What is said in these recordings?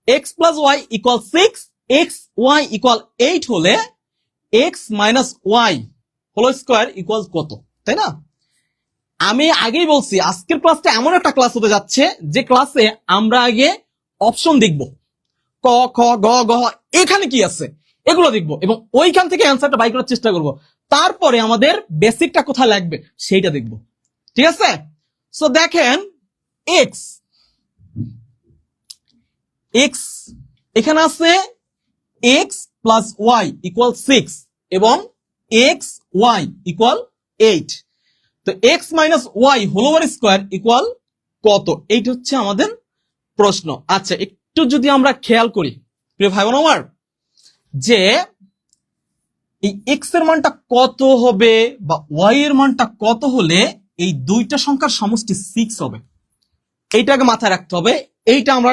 X plus Y equal 6, X Y equal 8 হলে X minus Y whole square equal কত, তাই না? আমি আগেই বলছি আজকের ক্লাসটা এমন একটা ক্লাস হতে যাচ্ছে যে ক্লাসে আমরা আগে অপশন দেখব, ক খ গ গ এখানে কি আছে এগুলো দেখবো এবং ওইখান থেকে অ্যান্সারটা বাই করার চেষ্টা করব। তারপরে আমাদের বেসিকটা কোথায় লাগবে সেইটা দেখব, ঠিক আছে? সো দেখেন এক্স এক্স এখানে আছে এক্স প্লাস ওয়াই ইকুয়াল 6 এবং এক্স ওয়াই ইকুয়াল 8। তো X minus Y whole over square equal কত, এইটা হচ্ছে আমাদের প্রশ্ন। আচ্ছা একটু যদি আমরা খেয়াল করি প্রিয় ভাই বোন আমার, যে এই এক্স এর মানটা কত হবে বা ওয়াই এর মানটা কত হলে এই দুইটা সংখ্যার সমষ্টি 6 হবে, এইটাকে মাথায় রাখতে হবে। এইটা আমরা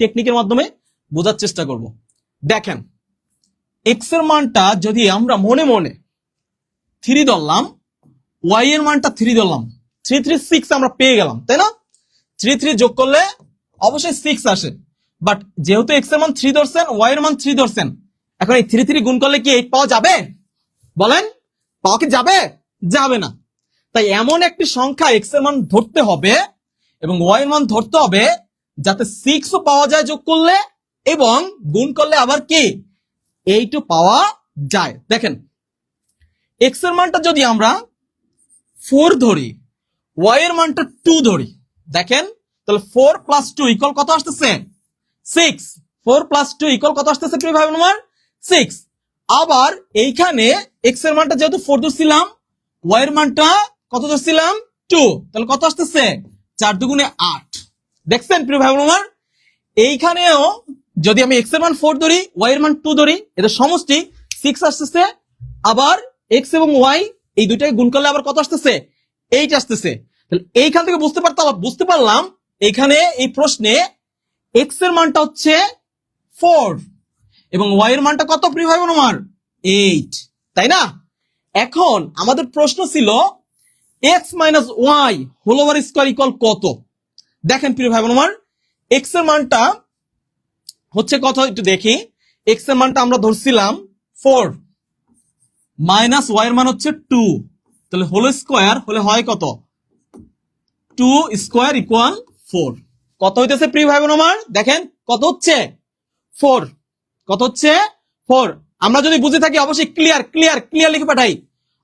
টেকনিকের মাধ্যমে বোঝার চেষ্টা করব। দেখেন এক্স এর মানটা যদি আমরা মনে মনে 3 ধরলাম, ওয়াই এর মানটা 3 ধরলাম, 3 3 6 আমরা পেয়ে গেলাম, তাই না? 3 3 যোগ করলে অবশ্যই 6 আসে, বাট যেহেতু এক্স এর মান 3 ধরছেন, ওয়াই এর মান 3 ধরছেন, এখন এই 3 3 গুণ করলে কি 8 পাওয়া যাবে? বলেন পাওয়া কি যাবে? যাবে না। তাই এমন একটি সংখ্যা এক্স এর মান ধরতে হবে এবং ওয়াই এর মান ধরতে হবে যাতে 6ও পাওয়া যায় যোগ করলে এবং গুণ করলে আবার কি 8ও পাওয়া যায়। দেখেন এক্স এর মানটা যদি আমরা 4 ধরি, ওয়াই এর মানটা 2 ধরি, দেখেন তাহলে 4 প্লাস 2 ইকুয়াল কত আসতেছে? 6। 4 প্লাস 2 ইকুয়াল কত আসতেছে প্রিয় ভাই বোন আমার? 6। আবার এইখানে এক্স এর মানটা যেহেতু 4 ধরছিলাম, ওয়াই এর মানটা কত ধরছিলাম? 2, তাহলে কত আসতেছে? 4 দুগুণে 8। দেখছেন প্রিয় ভাই বোন আমার, এইখানেও যদি আমি এক্স এর মান 4 ধরি, ওয়াই এর মান 2 ধরি, এদের সমষ্টি 6 আসতেছে। আবার এক্স এবং ওয়াই এই দুইটাকে গুণ করলে আবার কত আসতেছে? 8 আসতেছে। তাহলে এইখান থেকে বুঝতে পারলাম এখানে এই প্রশ্নে এক্স এর মানটা হচ্ছে 4 এবং ওয়াই এর মানটা কত প্রিয় ভাই বোন আমার? 8, তাই না? এখন আমাদের প্রশ্ন ছিল X minus Y whole over square equal কত। দেখেন প্রিয় ভাই বোন আমার, এক্স এর মানটা হচ্ছে কত একটু দেখি। এক্স এর মানটা আমরা ধরছিলাম 4 মাইনাস ওয়াই এর মান হচ্ছে 2, তাহলে হোল স্কোয়ার হলে হয় কত? 2 স্কোয়ার ইকুয়াল 4। কত হইতেছে প্রিয় ভাই বোন আমার? দেখেন কত হচ্ছে? 4। কত হচ্ছে? 4। আমরা যদি বুঝে থাকি অবশ্যই ক্লিয়ার লিখে পাঠাই,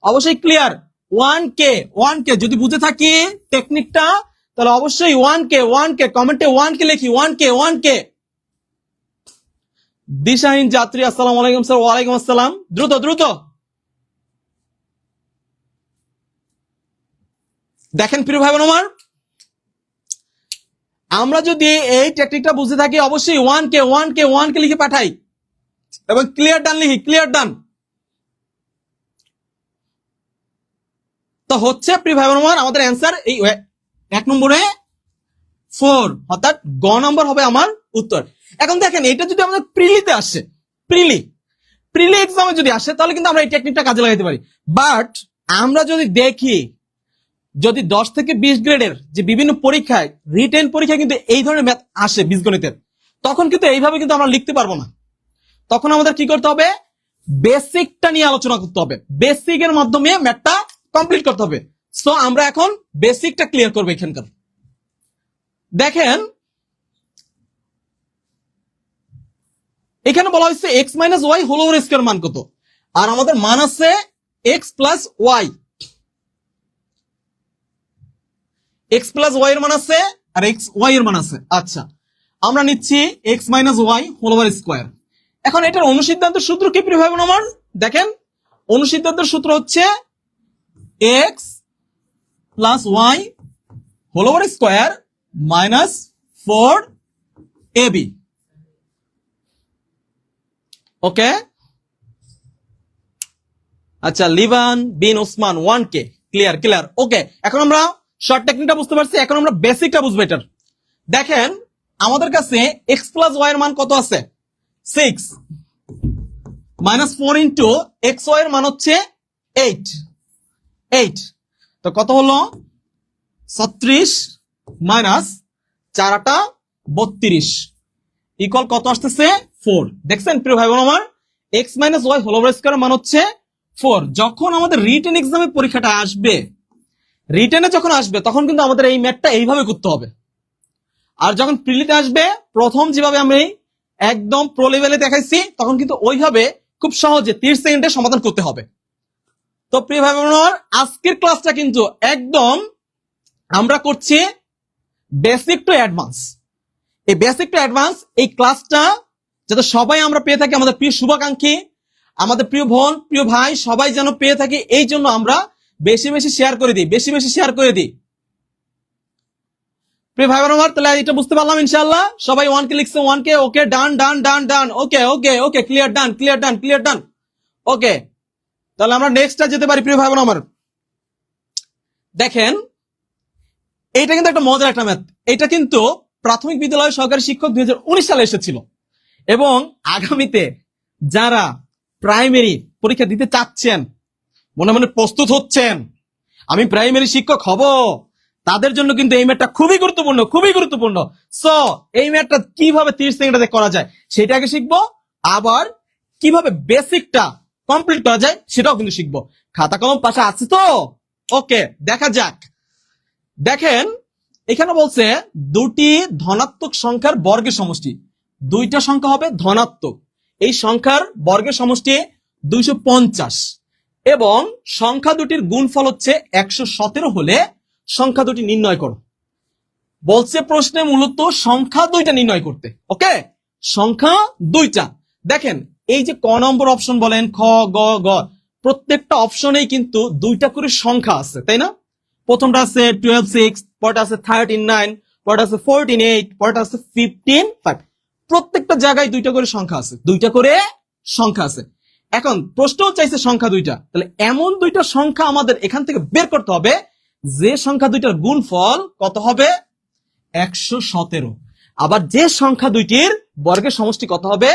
অবশ্যই ক্লিয়ার। 1k যদি বুঝে থাকি টেকনিকটা, তাহলে অবশ্যই 1k কমেন্টে 1k লিখি, 1k। দিশাহীন যাত্রী আসসালামু আলাইকুম স্যার। ওয়ালাইকুম আসসালাম। দ্রুত দেখেন প্রিয় ভাই বোন আমার, আমরা যদি এই টেকনিকটা বুঝে থাকি অবশ্যই 1k লিখে পাঠাই এবং ক্লিয়ার ডান লিখি, ক্লিয়ার ডান। তো হচ্ছে প্রিয় ভাই বোন আমার আমাদের অ্যান্সার এই 1 নম্বরে 4, অর্থাৎ গ নম্বর হবে আমার উত্তর। এখন দেখেন এটা যদি আমাদের প্রিলিতে আসে, প্রিলি এক্সামে যদি আসে তাহলে কিন্তু আমরা এই টেকনিকটা কাজে লাগাইতে পারি। বাট আমরা যদি দেখি যদি 10 থেকে 20 গ্রেডের যে বিভিন্ন পরীক্ষায় রিটেন পরীক্ষায় কিন্তু এই ধরনের ম্যাথ আসে বীজগণিতের, তখন কিন্তু এইভাবে কিন্তু আমরা লিখতে পারবো না। তখন আমাদের কি করতে হবে? বেসিকটা নিয়ে আলোচনা করতে হবে, বেসিকের মাধ্যমে ম্যাথটা কমপ্লিট করতে হবে। সো আমরা এখন বেসিকটা ক্লিয়ার করবো এখানকার। দেখেন এখানে বলা হয়েছে X minus Y whole over square মান কত, আর আমাদের মান আছে X plus Y. X plus Y এর মান আছে আর এক্স ওয়াই এর মান আছে। আচ্ছা আমরা নিচ্ছি X minus Y whole over square. এখন এটার অনুসিদ্ধান্তের সূত্র কি প্রিয় ভাই বোন আমার? দেখেন অনুসিদ্ধান্তের সূত্র হচ্ছে X plus Y whole over square minus 4ab। Okay, আচ্ছা লিভান বিন ওসমান 1k ক্লিয়ার। ওকে, এখন আমরা শর্ট টেকনিকটা বুঝতে পারছি, এখন আমরা বেসিকটা বুঝবো এটার। দেখেন আমাদের কাছে এক্স প্লাস ওয়াই এর মান কত আছে? 6 মাইনাস 4 ইন্টু এক্স ওয়াই এর মান হচ্ছে 8। তো কত হলো? 36 মাইনাস 4 8 32। ইকুয়াল কত আসতেছে 4। দেখছেন প্রিয় ভাই বোন আমার, X minus Y whole over square মান হচ্ছে 4। যখন আমাদের রিটেন এক্সামে পরীক্ষাটা আসবে, রিটেনে যখন আসবে তখন কিন্তু আমাদের এই ম্যাথটা এইভাবে করতে হবে। আর যখন প্রিলিতে আসবে, প্রথম যেভাবে আমি একদম প্রো লেভেলে দেখাইছি, তখন কিন্তু ওইভাবে খুব সহজে 30 সেকেন্ডে সমাধান করতে হবে। তো প্রিয় ভাই বোন, আজকের ক্লাসটা কিন্তু একদম আমরা করছি বেসিক টু অ্যাডভান্স। এই বেসিক টু অ্যাডভান্স এই ক্লাসটা যাতে সবাই আমরা পেয়ে থাকি, আমাদের প্রিয় শুভাকাঙ্ক্ষী, আমাদের প্রিয় বোন, প্রিয় ভাই সবাই যেন পেয়ে থাকি, এই জন্য আমরা বেশি বেশি শেয়ার করে দিই, বেশি বেশি শেয়ার করে দিই। প্রিয় ভাই বোন আমার, তাহলে এটা বুঝতে পারলাম ইনশাআল্লাহ। সবাই 1 কে লিখছে, 1 কে, ওকে, ডান ডান ডান ডান, ওকে okay okay, clear, done clear, done clear, done, ওকে। তাহলে আমরা নেক্সটটা যেতে পারি প্রিয় ভাই বোন আমার। দেখেন, এইটা কিন্তু একটা মজার একটা ম্যাথ। এটা কিন্তু প্রাথমিক বিদ্যালয় সহকারী শিক্ষক 2019 সালে এসেছিল, এবং আগামীতে যারা প্রাইমারি পরীক্ষা দিতে চাচ্ছেন, মনে মনে প্রস্তুত হচ্ছেন আমি প্রাইমারি শিক্ষক হব, তাদের জন্য কিন্তু এই ম্যাথটা খুবই গুরুত্বপূর্ণ, খুবই গুরুত্বপূর্ণ। সো এই ম্যাথটা কিভাবে 30 সেকেন্ডে করা যায় সেটা আগে শিখবো, আবার কিভাবে বেসিকটা কমপ্লিট করা যায় সেটাও কিন্তু শিখবো। খাতা কলম পাশে আছে তো? ওকে, দেখা যাক। দেখেন, এখানে বলছে দুটি ধনাত্মক সংখ্যার বর্গের সমষ্টি। দুইটা সংখ্যা হবে ধনাত্মক, এই সংখ্যার বর্গের সমষ্টি 250, এবং সংখ্যা দুটির গুণফল হচ্ছে 117 হলে সংখ্যা দুটি নির্ণয় করো। বলছে প্রশ্নে মূলত সংখ্যা দুইটা নির্ণয় করতে। ওকে, সংখ্যা দুইটা। দেখেন, এই যে ক নম্বর অপশন বলেন, খ, গ, গ, প্রত্যেকটা অপশনেই কিন্তু দুইটা করে সংখ্যা আছে, তাই না? প্রথমটা আছে 12 6, পরটা আছে 13 9, পরটা আছে 14 8, পরটা আছে 15 5। প্রত্যেকটা জায়গায় দুইটা করে সংখ্যা আছে, দুইটা করে সংখ্যা আছে। এখন প্রশ্ন চাইছে সংখ্যা দুইটা, তাহলে এমন দুইটা সংখ্যা আমাদের এখান থেকে বের করতে হবে যে সংখ্যা দুইটার গুণফল কত হবে 117, আবার যে সংখ্যা দুইটির বর্গের সমষ্টি কত হবে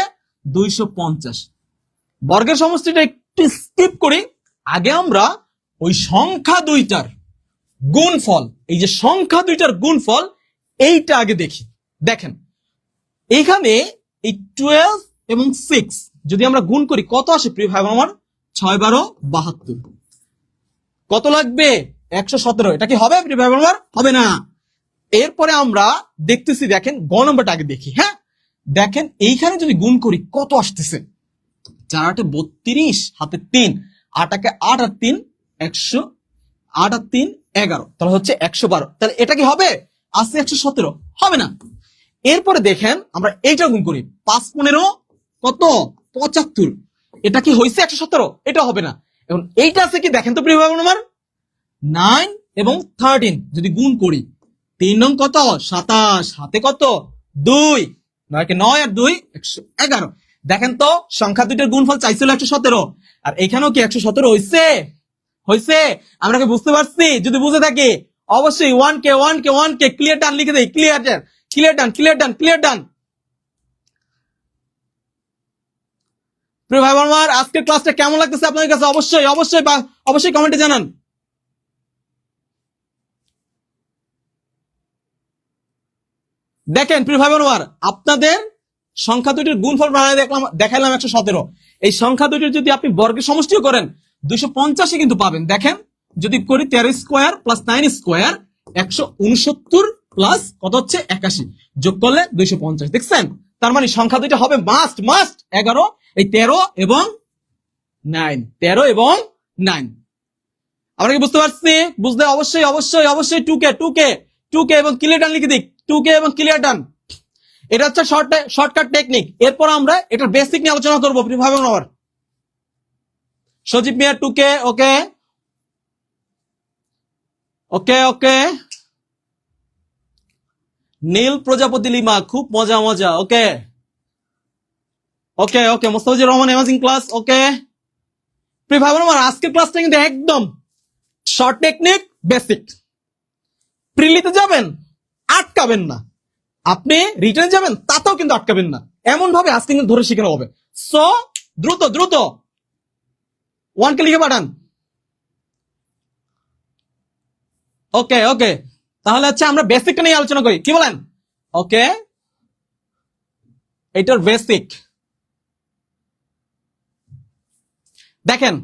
250। বর্গের সমষ্টিটা একটু স্কিপ করি, আগে আমরা ওই সংখ্যা দুইটার গুণফল, এই যে সংখ্যা দুইটার গুণফল এইটা আগে দেখি। দেখেন, এইখানে এই 12 এবং 6 যদি আমরা গুণ করি কত আসে প্রিয় ভাই আমার? 6 12 72। কত লাগবে? 117। এটা কি হবে প্রিয় ভাই আমার? হবে না। এরপরে আমরা দেখতেছি, দেখেন গ নম্বরটা আগে দেখি। হ্যাঁ, দেখেন এইখানে যদি গুণ করি কত আসতেছে? 4 8 32, হাতে 3, 8 8 8 আর 3 100, 8 আর 3 11, তাহলে হচ্ছে 112। তাহলে এটা কি হবে? আসছে 117, হবে না। এরপরে দেখেন আমরা এইটা গুণ করি, 5 15 কত 75, এটা কি হয়েছে 117? এটা হবে না। এখন এইটা আছে কি দেখেন তো প্রিয় ভাই আমার, 9 এবং 13 যদি গুণ করি, 3 নং কত 27, হাতে কত 2, 9 কে 9 আর 2 111। দেখেন তো সংখ্যা দুইটার গুণফল চাইছিল 117, আর এখানেও কি 117 হয়েছে? হয়েছে। আমরা কি বুঝতে পারছি? যদি বুঝে থাকি অবশ্যই 1 কে 1 কে 1 কে ক্লিয়ার ডান লিখে দেই, clear done clear done clear done clear done. প্রিয় ভাই আমার, আজকের ক্লাসটা কেমন লাগতেছে আপনাদের কাছে? অবশ্যই অবশ্যই অবশ্যই কমেন্টে জানান। দেখেন প্রিয় ভাই আমার, আপনাদের সংখ্যা দুটির গুণফল দেখাইলাম 117। এই সংখ্যা দুটির যদি আপনি বর্গের সমষ্টিও করেন 250 কিন্তু পাবেন। দেখেন, যদি করি 13 স্কোয়ার প্লাস 9 স্কোয়ার 169 প্লাস কত হচ্ছে 81, যোগ করলে 250। দেখছেন, তার মানে সংখ্যা দুইটা হবে মাস্ট মাস্ট 11, এই 13 এবং 9, 13 এবং 9। আমরা কি বুঝতে পারছি? বুঝলে অবশ্যই অবশ্যই অবশ্যই 2k এবং ক্লিয়ার ডান লিখে দিক, 2k এবং ক্লিয়ার ডান। এটা হচ্ছে শর্টকাট টেকনিক। এরপর আমরা এটার বেসিক নিয়ে আলোচনা করবো প্রিয় ভাই বোন। সজীব মিয়া 2k, ওকে ওকে ওকে। নীল প্রজাপতি লিমা, খুব মজা মজা, ওকে ওকে ওকে। মোস্তাফিজুর রহমান অ্যামাজিং ক্লাস, ওকে। প্রিয় ভাই বোন, আজকের ক্লাসটা কিন্তু একদম শর্ট টেকনিক, বেসিক। প্রিলিতে যাবেন আটকাবেন না, আপনি রিটার্নে যাবেন তাতেও কিন্তু আটকাবেন না, এমন ভাবে আজকে কিন্তু ধরে শিখানো হবে। সো দ্রুত দ্রুত 1 কে লিখে পাঠান। ওকে ওকে, তাহলে হচ্ছে আমরা বেসিকটা নিয়ে আলোচনা করি, কি বলেন? ওকে এটার বেসিক। দেখেন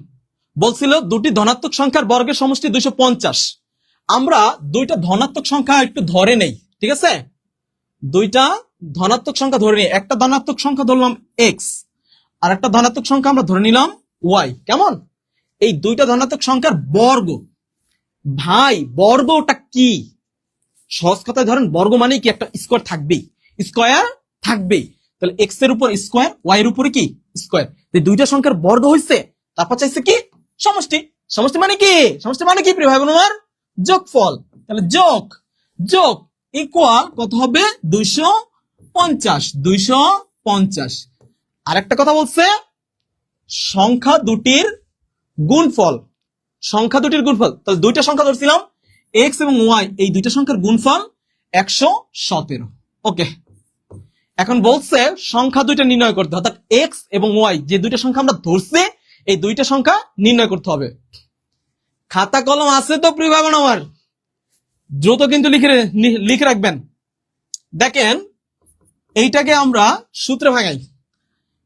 বলছিল দুটি ধনাত্মক সংখ্যার বর্গের সমষ্টি 250। আমরা দুইটা ধনাত্মক সংখ্যা একটু ধরে নেই, ঠিক আছে? দুইটা ধনাত্মক সংখ্যা ধরে নেই। একটা ধনাত্মক সংখ্যা ধরলাম এক্স, আর একটা ধনাত্মক সংখ্যা আমরা ধরে নিলাম ওয়াই। কেমন? এই দুইটা ধনাত্মক সংখ্যার বর্গ। ভাই বর্গটা কি? সহজ কথায় ধরেন বর্গ মানে কি একটা স্কোয়ার থাকবেই, স্কোয়ার থাকবেই। তাহলে এক্স এর উপর স্কোয়ার, ওয়াই এর উপরে কি স্কোয়ার। দুইটা সংখ্যার বর্গ হইছে, তারপর চাইছে কি সমষ্টি। সমষ্টি মানে কি? সমষ্টি মানে কি প্রিয় ভাই বোন আমার? যোগফল। তাহলে যোগ যোগ ইকুয়াল কত হবে? 250। 250। আরেকটা কথা বলছে সংখ্যা দুটির গুণফল। সংখ্যা দুটির গুণফল। তাহলে দুইটা সংখ্যা ধরছিলাম এক্স এবং ওয়াই, এই দুইটা সংখ্যার গুণফল 117। ওকে, এখন বলছে সংখ্যা দুইটা নির্ণয় করতে, অর্থাৎ এক্স এবং ওয়াই যে দুইটা সংখ্যা আমরা ধরছি এই দুইটা সংখ্যা নির্ণয় করতে হবে। খাতা কলম আছে তো প্রিয় ভাই বোন আমার? দ্রুত কিন্তু লিখে রাখবেন। দেখেন এইটাকে আমরা সূত্রে ভাঙাই।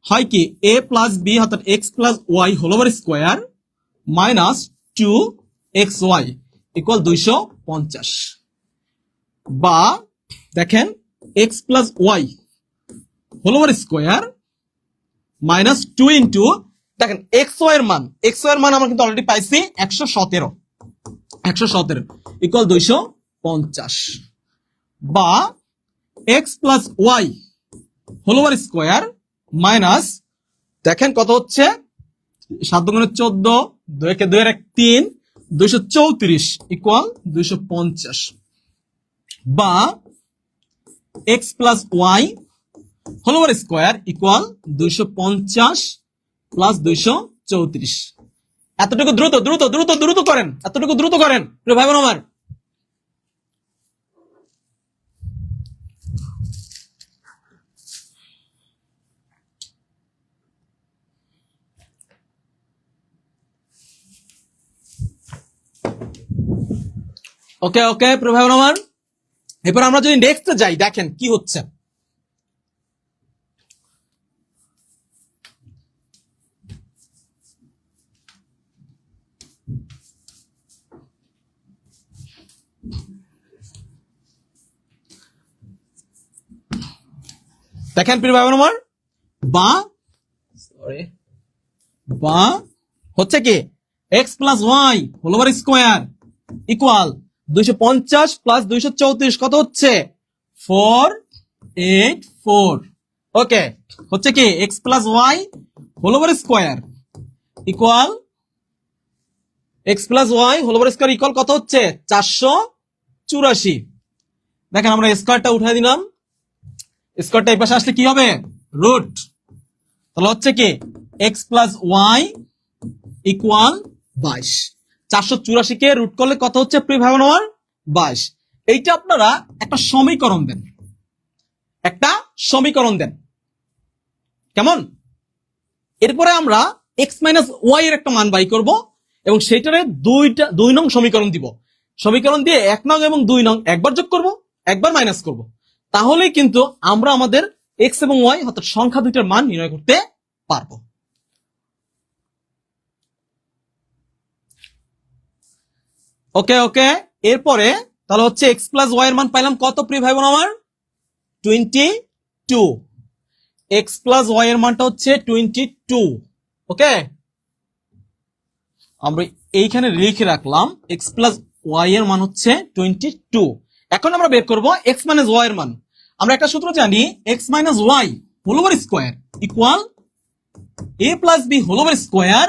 হয় কি এ প্লাস বি অর্থাৎ X plus Y whole over square minus 2xy equal 250। বা দেখেন X plus Y whole over square minus 2 into, দেখেন এক্স ওয়াই এর মান আমরা কিন্তু অলরেডি পাইছি 117 ইকুয়াল 250। বা X plus Y whole over square minus, দেখেন কত হচ্ছে 7 গুণে 14, 2 কে 2 এর 1 3, 234 ইকুয়াল 250। বা X plus Y whole over square equal 250 plus 234। এতটুকু দ্রুত দ্রুত দ্রুত দ্রুত করেন, এতটুকু দ্রুত করেন প্রিয় ভাই বোন আমার। ওকে ওকে প্রিয় ভাই বোন আমার, এরপর আমরা যদি নেক্সট যাই, দেখেন কি হচ্ছে। দেখেন প্রিয় ভাই বোন আমার, বা হচ্ছে কি X plus Y whole over square equal 250 plus 234 কত হচ্ছে 484। ওকে, হচ্ছে কি X plus Y whole over square equal কত হচ্ছে 484। দেখেন আমরা স্কোয়ারটা উঠাই দিলাম, স্কোয়ারটা এই পাশে আসলে কি হবে রুট। তাহলে হচ্ছে কি এক্স প্লাস ওয়াই ইকুয়াল 22। 484 কে রুট করলে কত হচ্ছে প্রিয় ভাই বোন আমার 22। এইটা আপনারা একটা সমীকরণ দেন, কেমন? এরপরে আমরা এক্স মাইনাস ওয়াই এর একটা মান বাই করব এবং সেইটারে 2 নং সমীকরণ দিব। সমীকরণ দিয়ে 1 নং এবং 2 নং একবার যোগ করব, একবার মাইনাস করব। তাহলেই কিন্তু আমরা আমাদের এক্স এবং ওয়াই অর্থাৎ সংখ্যা দুইটার মান নির্ণয় করতে পারবো। ওকে ওকে, এরপরে তাহলে হচ্ছে এক্স প্লাস ওয়াই এর মান পাইলাম কত প্রিয় ভাই বোন আমার 22। এক্স প্লাস ওয়াই এর মানটা হচ্ছে 22। ওকে, আমরা এইখানে লিখে রাখলাম এক্স প্লাস ওয়াই এর মান হচ্ছে 22। এখন আমরা বের করব এক্স মাইনাস ওয়াই এর মান। আমরা একটা সূত্র জানি x minus Y whole over square equal a plus B whole over square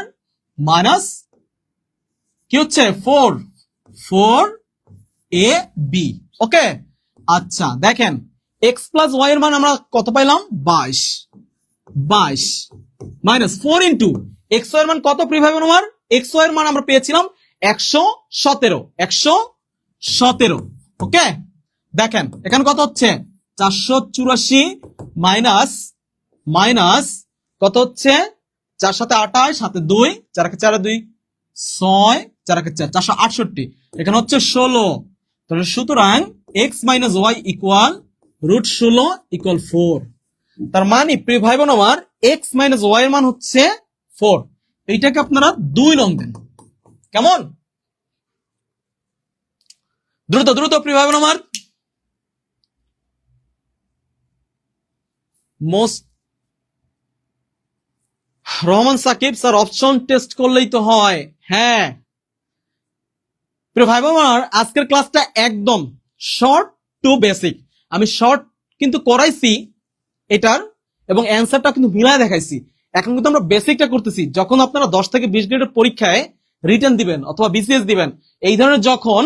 minus কি হচ্ছে 4 এ বি। ওকে, আচ্ছা দেখেন এক্স প্লাস ওয়াই এর মান আমরা কত পাইলাম 22 মাইনাস 4 ইন্টু এক্স ওয়াই এর মান কত প্রিয় ভাই বোন আমার? এক্স ওয়াই এর মান আমরা পেয়েছিলাম 117। ওকে, দেখেন এখানে কত হচ্ছে 484 মাইনাস কত হচ্ছে 4 সাথে 28 সাথে 2 4 4 2 6 4 4 468, এখানে হচ্ছে 16। তাহলে সুতরাং X minus Y equal √16 equal 4। তার মানে প্রিয় ভাই বোন আমার এক্স মাইনাস ওয়াই এর মান হচ্ছে 4। এইটাকে আপনারা 2 নং দেন। কেমন? দ্রুত দ্রুত প্রিয় ভাই বোন আমার। মোস্ট Rahman Sakib sir option test করলেই তো হয়। হ্যাঁ প্রিয় ভাই বোন আমার, আজকের ক্লাসটা একদম শর্ট টু বেসিক। আমি শর্ট কিন্তু করাইছি এটার, এবং অ্যান্সারটা কিন্তু মিলায় দেখাইছি। এখন কিন্তু আমরা বেসিকটা করতেছি। যখন আপনারা 10 থেকে 20 গ্রেডের পরীক্ষায় রিটেন দিবেন অথবা বিসিএস দিবেন, এই ধরনের যখন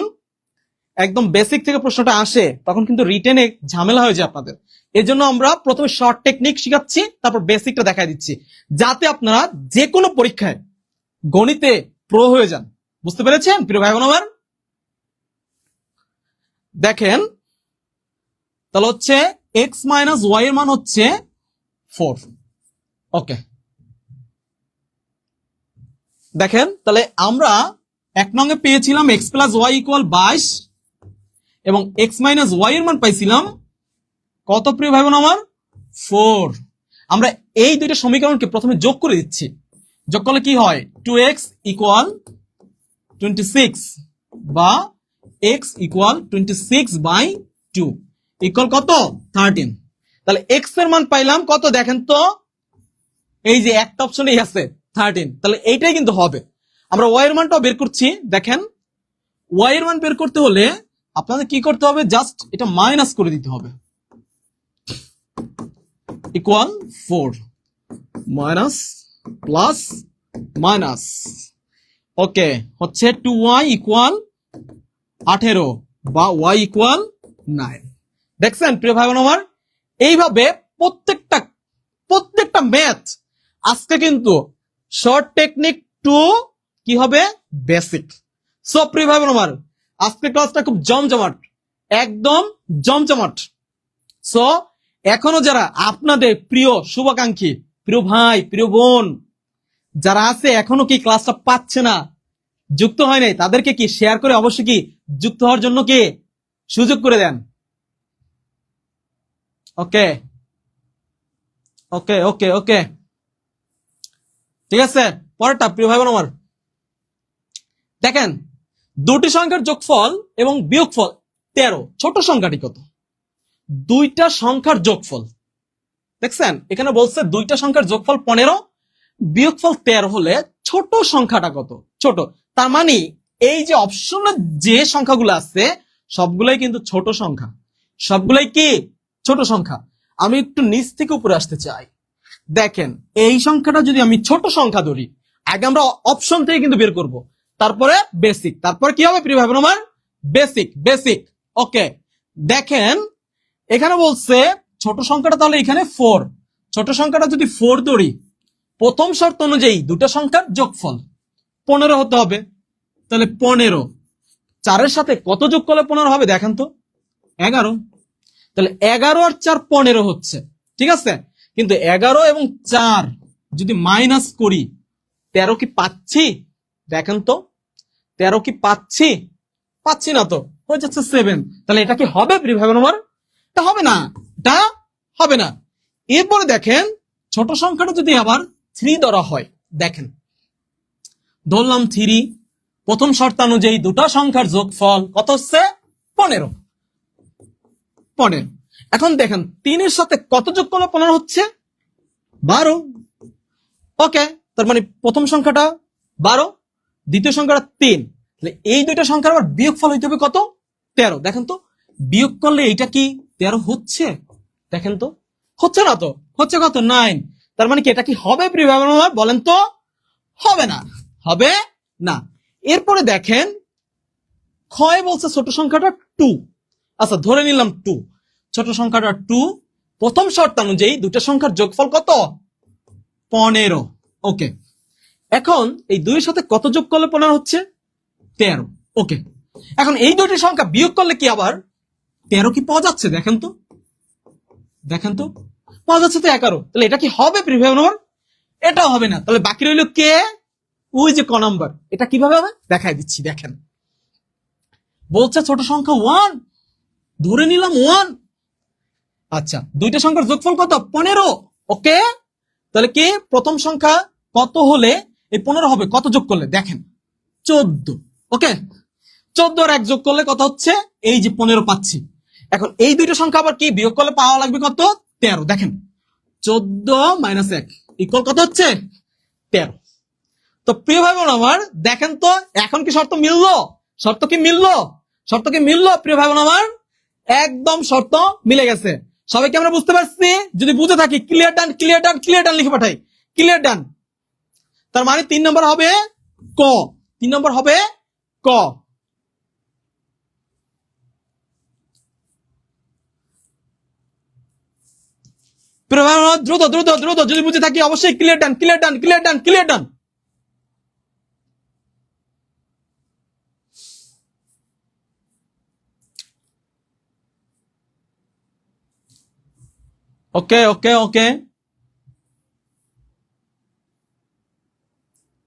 একদম বেসিক থেকে প্রশ্নটা আসে, তখন কিন্তু রিটেনে ঝামেলা হয়ে যায় আপনাদের। এর জন্য আমরা প্রথমে শর্ট টেকনিক শিখাচ্ছি, তারপর বেসিকটা দেখাই দিচ্ছি, যাতে আপনারা যে কোনো পরীক্ষায় গণিতে প্রো হয়ে যান। বুঝতে পেরেছেন প্রিয় ভাই বোন আমার? দেখেন তাহলে হচ্ছে এক্স মাইনাস ওয়াই এর মান হচ্ছে 4। ওকে, দেখেন তাহলে আমরা 1 নং এ পেয়েছিলাম এক্স প্লাস ওয়াই ইকুয়াল 22 এবং এক্স মাইনাস ওয়াই এর মান পাইছিলাম কত প্রিয় ভাই বোন আমার? 4। আমরা এই দুইটা সমীকরণকে প্রথমে যোগ করে দিচ্ছি। যোগ করলে কি হয়? 2x ইকুয়াল 26 বা x ইকুয়াল 26/2 ইকুয়াল কত? 13। তাহলে x এর মান পাইলাম কত দেখেন তো, এই যে একটা অপশনেই আছে 13। তাহলে এইটাই কিন্তু হবে। আমরা y এর মানটাও বের করছি। দেখেন y এর মান বের করতে হলে আপনাদের কি করতে হবে? জাস্ট এটা মাইনাস করে দিতে হবে। ইকুয়াল 4 মাইনাস প্লাস মাইনাস, ওকে, হচ্ছে 2y ইকুয়াল 18 বা y ইকুয়াল 9। দেখছেন প্রিয় ভাই বোন আমার? এইভাবে প্রত্যেকটা ম্যাথ আজকে কিন্তু শর্ট টেকনিক টু কি হবে? বেসিক। সো প্রিয় ভাই বোন আমার, আজকে ক্লাসটা খুব জমজমাট, একদম জমজমাট। সো এখনো যারা আপনাদের প্রিয় শুভাকাঙ্ক্ষী, প্রিয় ভাই, প্রিয় বোন যারা আছে, এখনো কি ক্লাসটা পাচ্ছে না, যুক্ত হয় নাই, তাদেরকে কি শেয়ার করে অবশ্যই কি যুক্ত হওয়ার জন্য কি সুযোগ করে দেন। ওকে ওকে ওকে ওকে, ঠিক আছে। পরেরটা প্রিয় ভাই বোন আমার, দেখেন দুটি সংখ্যার যোগফল এবং বিয়োগফল 13। ছোট সংখ্যাটি কত? দুইটা সংখ্যার যোগফল। দেখছেন এখানে বলছে দুইটা সংখ্যার যোগফল 15, বিয়োগফল 13 হলে ছোট সংখ্যাটা কত? ছোট। তার মানে এই যে অপশনে যে সংখ্যাগুলো আছে সবগুলাই কিন্তু ছোট সংখ্যা, সবগুলাই কি ছোট সংখ্যা। আমি একটু নিচ থেকে উপরে আসতে চাই। দেখেন এই সংখ্যাটা যদি আমি ছোট সংখ্যা ধরি, আগে আমরা অপশন থেকে কিন্তু বের করব, তারপরে বেসিক, তারপরে কি হবে প্রিয় ভাই বোন আমার? Basic basic. ওকে, দেখেন এখানে বলছে ছোট সংখ্যাটা, তাহলে এখানে 4। ছোট সংখ্যাটা যদি 4 ধরি, প্রথম শর্ত অনুযায়ী দুটো সংখ্যার যোগফল 15 হতে হবে। তাহলে 15, 4 এর সাথে কত যোগ করলে 15 হবে দেখেন তো? 11। তাহলে 11 আর 4 15 হচ্ছে, ঠিক আছে। কিন্তু 11 এবং 4 যদি মাইনাস করি, 13 কি পাচ্ছি? দেখেন তো 13 কি পাচ্ছি? পাচ্ছি না তো, হয়ে যাচ্ছে 7। তাহলে এটা কি হবে প্রিয় ভাই বোন আমার? এটা হবে না, এটা হবে না। এরপরে দেখেন ছোট সংখ্যাটা যদি আবার 3 ধরা হয়, দেখেন ধরলাম 3, প্রথম শর্তানুযায়ী দুটো সংখ্যার যোগফল কত হচ্ছে? 15। এখন দেখেন 3 এর সাথে কত যোগ করলে 15 হচ্ছে? 12। ওকে, তার মানে প্রথম সংখ্যাটা 12, দ্বিতীয় সংখ্যাটা 3। তাহলে এই দুইটা সংখ্যার আবার বিয়োগফল হইতে হবে কত? 13। দেখেন তো বিয়োগ করলে এইটা কি 13 হচ্ছে? দেখেন তো হচ্ছে না তো, হচ্ছে কত? 9। তার মানে কি এটা কি হবে প্রিয় ভাই বোন? বলেন তো হবে না, হবে না। এরপরে দেখেন ক্ষয় বলছে ছোট সংখ্যাটা 2। আচ্ছা ধরে নিলাম 2, ছোট সংখ্যাটা 2, প্রথম শর্তানুযায়ী দুটো সংখ্যার যোগফল কত? 15। ওকে, এখন এই দুইয়ের সাথে কত যোগ করলে 15 হচ্ছে? 13। ওকে, এখন এই দুইটি সংখ্যা বিয়োগ করলে কি আবার 13 কি পাওয়া যাচ্ছে? দেখেন তো, দেখেন তো পাওয়া যাচ্ছে তো 11। তাহলে এটা কি হবে প্রিয় ভাই বোন? এটাও হবে না। তাহলে বাকি রইল কে? ওই যে ক নাম্বার। এটা কিভাবে হবে দেখাই দিচ্ছি। দেখেন বলছে ছোট সংখ্যা 1, ধরে নিলাম 1, আচ্ছা, দুইটা সংখ্যার যোগফল কত? 15। ওকে, তাহলে কি প্রথম সংখ্যা কত হলে এই 15 হবে? কত যোগ করলে? দেখেন 14। ওকে, 14 আর 1 যোগ করলে কত হচ্ছে? এই যে 15 পাচ্ছি। এখন এই দুইটা সংখ্যা আবার কি বিয়োগ করলে পাওয়া লাগবে কত? 13। দেখেন 14 মাইনাস 1 ইকুয়াল কত হচ্ছে? 13। তো প্রিয় ভাই বোন আমার, দেখেন তো এখন কি শর্ত মিললো? শর্ত কি মিললো? শর্ত কি মিললো প্রিয় ভাই বোন আমার? একদম শর্ত মিলে গেছে। সবাইকে আমরা বুঝতে পারছি? যদি বুঝে থাকি clear done, clear done, clear done লিখে পাঠাই, ক্লিয়ার ডান। তার মানে 3 নম্বর হবে ক, 3 নম্বর হবে ক। প্রিয় ভাই বোন, দ্রুত দ্রুত দ্রুত যদি বুঝে থাকি অবশ্যই clear done, clear done, clear done, clear done. ওকে ওকে ওকে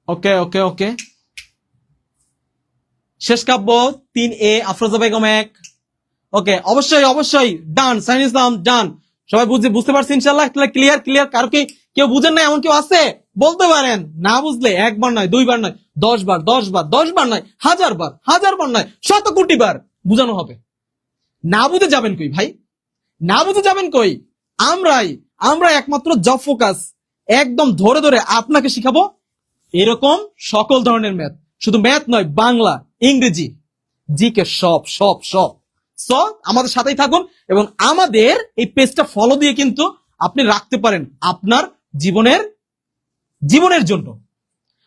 ওকে ওকে ওকে, শেষ কাব্য 3A আফরোজা বেগম 1। ওকে, অবশ্যই অবশ্যই ডান, সাইন ইসলাম ডান। সবাই বুঝতে পারছি ইনশাআল্লাহ? Clear clear. কারো কি কেউ বুঝেন না এমন কেউ আছে? বলতে পারেন। না বুঝলে একবার নয়, দুইবার নয়, 10 বার, 10 বার, 10 বার নয়, 1000 বার, 1000 বার নয়, 100 কোটি বার বুঝানো হবে। না বুঝে যাবেন কই ভাই? না বুঝে যাবেন কই? আমরা একমাত্র জব ফোকাস একদম ধরে ধরে আপনাকে শিখাবো এরকম সকল ধরনের ম্যাথ। শুধু ম্যাথ নয়, বাংলা, ইংরেজি, জিকে, সব সব সব। সো আমাদের সাথেই থাকুন এবং আমাদের এই পেজটা ফলো দিয়ে কিন্তু আপনি রাখতে পারেন আপনার জীবনের জন্য।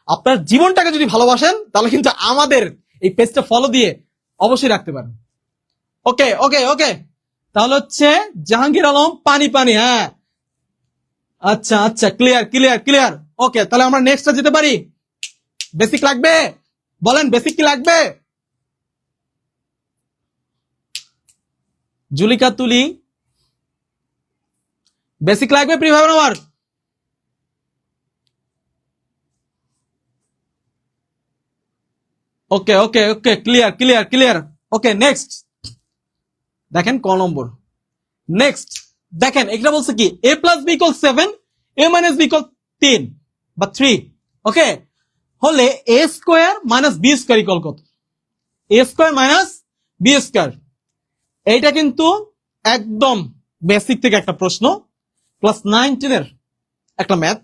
আপনার জীবনটাকে যদি ভালোবাসেন তাহলে কিন্তু আমাদের এই পেজটা ফলো দিয়ে অবশ্যই রাখতে পারেন। ওকে ওকে ওকে, তাহলে হচ্ছে জাহাঙ্গীর আলম পানি পানি। হ্যাঁ, আচ্ছা আচ্ছা, ক্লিয়ার ক্লিয়ার ক্লিয়ার। ওকে, তাহলে আমরা নেক্সটটা যেতে পারি। বেসিক লাগবে? বলেন বেসিক কি লাগবে? জুলিকা তুলি, বেসিক লাগবে প্রিয় ভাই আমার? Okay okay okay, clear clear clear. Okay, next দেখেন ক নম্বর। নেক্সট দেখেন, এটা বলছে কি a plus B equal 7, a minus B equal 3 বা 3। ওকে, হলে a square minus B square equal কত? a square minus B square, এইটা কিন্তু একদম বেসিক থেকে একটা প্রশ্ন, ক্লাস 9 10 এর একটা ম্যাথ,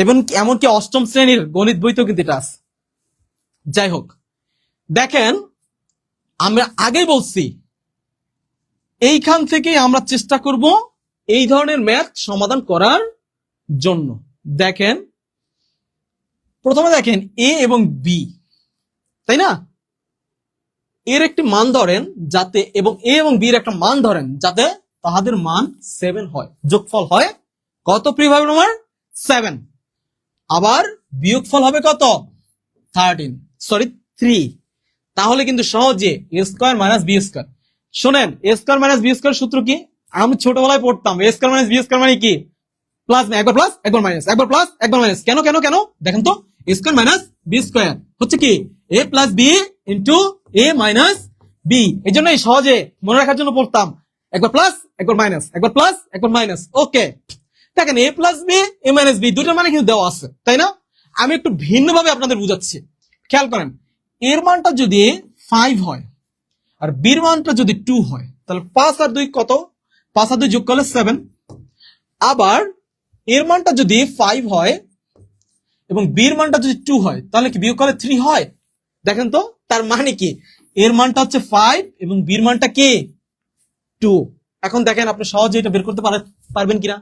এবং এমনকি 8ম শ্রেণীর গণিত বইতেও কিন্তু এটা আছে। যাই হোক, দেখেন আমরা আগেই বলছি এইখান থেকে আমরা চেষ্টা করব এই ধরনের ম্যাথ সমাধান করার জন্য। দেখেন প্রথমে দেখেন এ এবং বি, তাই না? এর একটি মান ধরেন যাতে, এবং এ এবং বি এর একটা মান ধরেন যাতে তাদের মান 7 হয়, যোগফল হয় কত প্রিয় ভাই আমার? 7। আবার বিয়োগফল হবে কত? 3। তাহলে কিন্তু সহজে এ স্কোয়ার মাইনাস বি স্কোয়ার। শোনেন, এ স্কোয়ার মাইনাস বি স্কোয়ার সূত্র কি? আমি ছোটবেলায় পড়তাম এ স্কোয়ার মাইনাস বি স্কোয়ার মানে কি? প্লাস, একবার প্লাস একবার মাইনাস, একবার প্লাস একবার মাইনাস। কেন কেন কেন? দেখেন তো, এ স্কোয়ার মাইনাস বি স্কোয়ার হচ্ছে কি এ প্লাস বি ইন্টু এ মাইনাস বি। এই জন্যই সহজে মনে রাখার জন্য পড়তাম একবার প্লাস একবার মাইনাস, একবার প্লাস একবার মাইনাস। ওকে, দেখেন এ plus B A minus B দুটোর মানে কিন্তু দেওয়া আছে, তাই না? আমি একটু ভিন্নভাবে আপনাদের বুঝাচ্ছি, খেয়াল করেন। এর মানটা যদি 5 হয় আর বির মানটা যদি 2 হয় তাহলে 5 আর 2 কত? 5 আর 2 যোগ করলে 7। আবার এর মানটা যদি 5 হয় এবং বির মানটা যদি 2 হয় তাহলে কি বিয়োগ করলে 3 হয়? দেখেন তো, তার মানে কি এর মানটা হচ্ছে 5 এবং বির মানটা কি 2। এখন দেখেন আপনি সহজে এটা বের করতে পারবেন কিনা।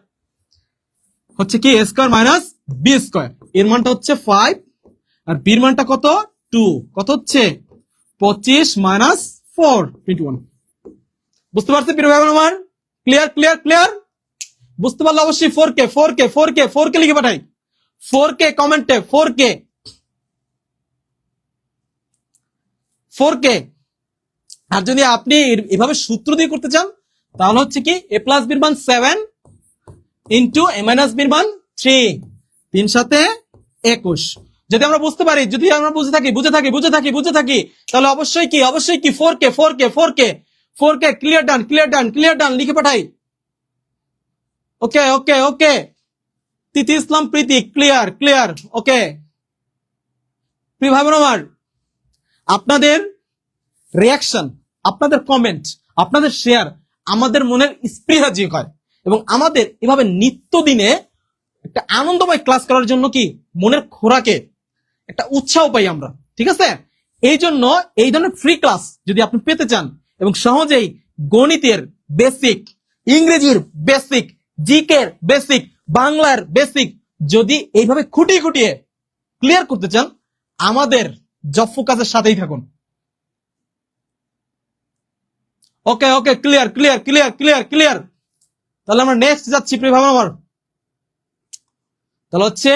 হচ্ছে কি এ স্কোয়ার মাইনাস বি স্কোয়ার, এর মানটা হচ্ছে 5 আর বির মানটা কত? 2। কত হচ্ছে? 25 মাইনাস 4 21। বুঝতে পারছেন প্রিয় ভাই আমার? Clear clear clear. বুঝতে পারলে অবশ্যই 4K 4K 4K 4K লিখে পাঠাই, 4K কমেন্টে 4K 4K। আর যদি আপনি এভাবে সূত্র দিয়ে করতে চান তাহলে হচ্ছে কি এ প্লাস বির মান 7 ইন্টু এ মাইনাস বির মান 3, 3 সাথে 21। যদি আমরা বুঝতে পারি, যদি আমরা বুঝে থাকি তাহলে অবশ্যই কি 4K 4K 4K 4K clear done clear done clear done লিখে পাঠাই। Okay okay okay, Tithi Islam Preeti, clear clear, okay. প্রিয় ভাই বোন আমার, আপনাদের রিয়াকশন, আপনাদের কমেন্ট, আপনাদের শেয়ার আমাদের মনের স্পৃহা জাগায় এবং আমাদের এভাবে নিত্যদিনে একটা আনন্দময় ক্লাস করার জন্য কি মনের খোরাকে একটা উৎসাহ পাই আমরা, ঠিক আছে? এই জন্য এই ধরনের ফ্রি ক্লাস যদি আপনি পেতে চান এবং সহজেই গণিতের বেসিক, ইংরেজির বেসিক, জিকের বেসিক, বাংলার বেসিক যদি এইভাবে খুঁটিয়ে খুঁটিয়ে ক্লিয়ার করতে চান, আমাদের জফু কাজের সাথেই থাকুন। Okay okay, clear clear clear clear clear. তাহলে আমরা নেক্সট যাচ্ছি প্রিয় ভাই আমার, তাহলে হচ্ছে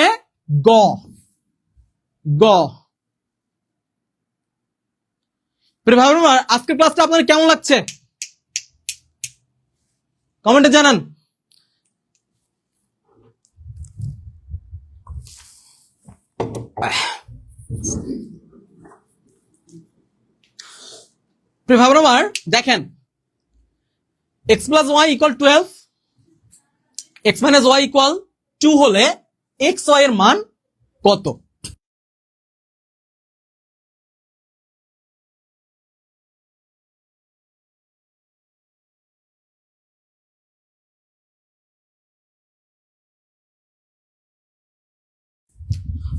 গ গ। প্রিয় ভাই আমার, আজকের ক্লাসটা আপনাদের কেমন লাগছে কমেন্টে জানান। প্রিয় ভাই আমার দেখেন, x plus y equal 12, x minus y equal 2 হলে x y এর মান কত?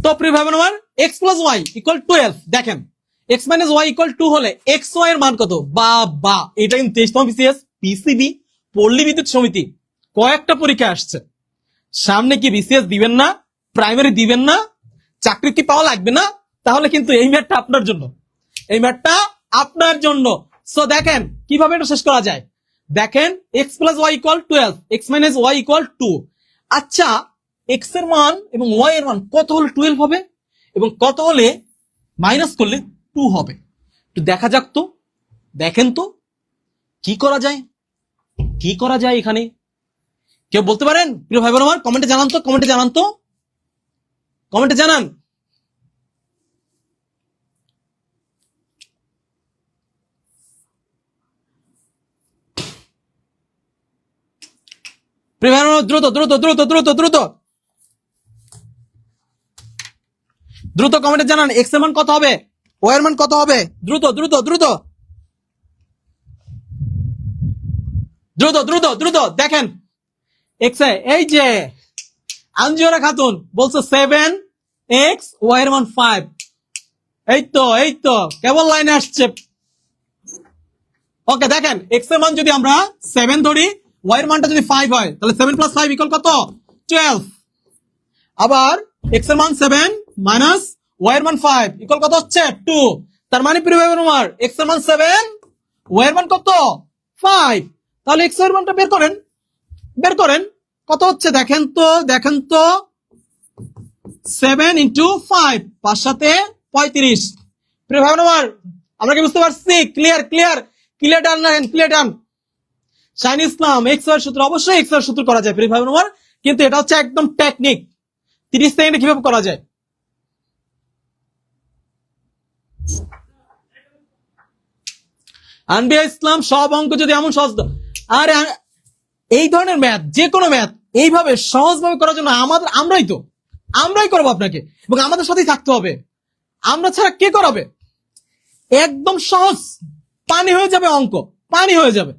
তো প্রিয় ভাই বোন আমার, x plus y equal 12, দেখেন x minus y equal 2 হলে x y এর মান কত? বা এটা কিন্তু 23তম বিসিএস, পিসিবি, পল্লী বিদ্যুৎ সমিতি কয়েকটা পরীক্ষা আসছে। সামনে কি বিসিএস দিবেন না, প্রাইমারি দিবেন না, চাকরি কি পাওয়া লাগবে না? তাহলে কিন্তু এই ম্যাথটা আপনার জন্য, এই ম্যাথটা আপনার জন্য। সো দেখেন কিভাবে এটা শেষ করা যায়। দেখেন x plus y equal 12, x minus y equal 2। আচ্ছা, x এর মান এবং y এর মান কত হলে 12 হবে এবং কত হলে মাইনাস করলে 2 হবে? একটু দেখা যাক তো, দেখেন তো কি করা যায়, কি করা যায় এখানে। কেউ বলতে পারেন প্রিয় ভাই বোন আমার? কমেন্টে জানান তো, কমেন্টে জানান তো, কমেন্টে জানান। প্রিয় ভাই বোন আমার, দ্রুত দ্রুত দ্রুত দ্রুত দ্রুত দ্রুত কমেন্টে জানান x এর মান কত হবে, y এর মান কত হবে, দ্রুত দ্রুত দ্রুত দ্রুত দ্রুত দ্রুত। দেখেন x এ এই যে আঞ্জুরা খাতুন বলছে 7x, y এর মান 5। এই তো কেবল লাইনে আসছে। ওকে দেখেন, x এর মান যদি আমরা 7 ধরি, y এর মানটা যদি 5 হয়, তাহলে 7 plus 5 ইকুয়াল কত? 12। আবার x এর মান 7 মাইনাস y এর মান 5 ইকুয়াল কত হচ্ছে? 2। তার মানে প্রিয় ভাই বোন আমার, x এর মান 7, y এর মান কত? 5। তাহলে x এর মানটা বের করেন, বের করেন কত হচ্ছে দেখেন তো, দেখেন তো 7 into 5, 5 সাথে 35। প্রিয় ভাই বোন আমার, আমরা কি বুঝতে পারছি? ক্লিয়ার ক্লিয়ার ক্লিয়ার ডান না, ক্লিয়ার ডান। শাইন ইসলাম, এক্স এর সূত্র, অবশ্যই এক্স এর সূত্র করা যায় প্রিয় ভাই বোন আমার, কিন্তু এটা হচ্ছে একদম টেকনিক, 30 সেকেন্ডে কিভাবে করা যায়। আনবিয়া ইসলাম, সব অঙ্ক যদি এমন সহজ, আর এই ধরনের ম্যাথ, যে কোনো ম্যাথ এইভাবে সহজভাবে করার জন্য আমরাই করবো আপনাকে, এবং আমাদের সাথেই থাকতে হবে। আমরা ছাড়া কে করাবে? একদম সহজ, পানি হয়ে যাবে অঙ্ক, পানি হয়ে যাবে।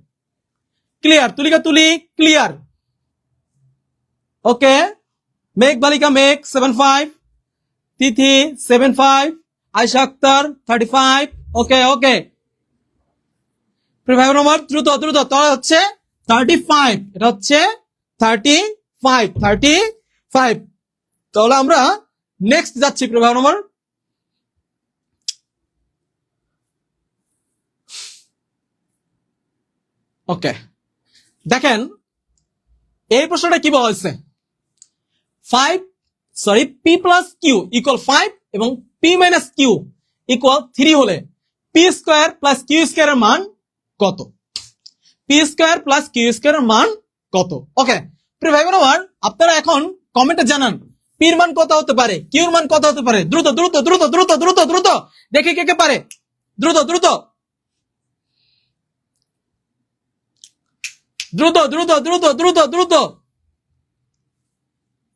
ক্লিয়ার, তুলিকা তুলি ক্লিয়ার। ওকে, মেঘ বালিকা মেঘ 75, তিথি 75, আয়শা আক্তার 35। ওকে ওকে ভাই আমার, দ্রুত দ্রুত, তাহলে হচ্ছে 35, এটা হচ্ছে 35। তাহলে আমরা নেক্সট যাচ্ছি প্রিয় ভাই আমার। ওকে দেখেন, এই প্রশ্নটা কি বলা হয়েছে? p প্লাস কিউ ইকুয়াল 5 এবং p মাইনাস কিউ ইকুয়াল 3 হলে p square plus Q square এর মান কত? p square plus Q square এর মান কত? ওকে প্রিয় ভাই বোন আমার, আপনারা এখন কমেন্টে জানান p এর মান কত হতে পারে, q এর মান কত হতে পারে। দ্রুত দ্রুত দ্রুত দ্রুত দ্রুত দ্রুত দেখি কে কে পারে, দ্রুত দ্রুত দ্রুত দ্রুত দ্রুত দ্রুত দ্রুত।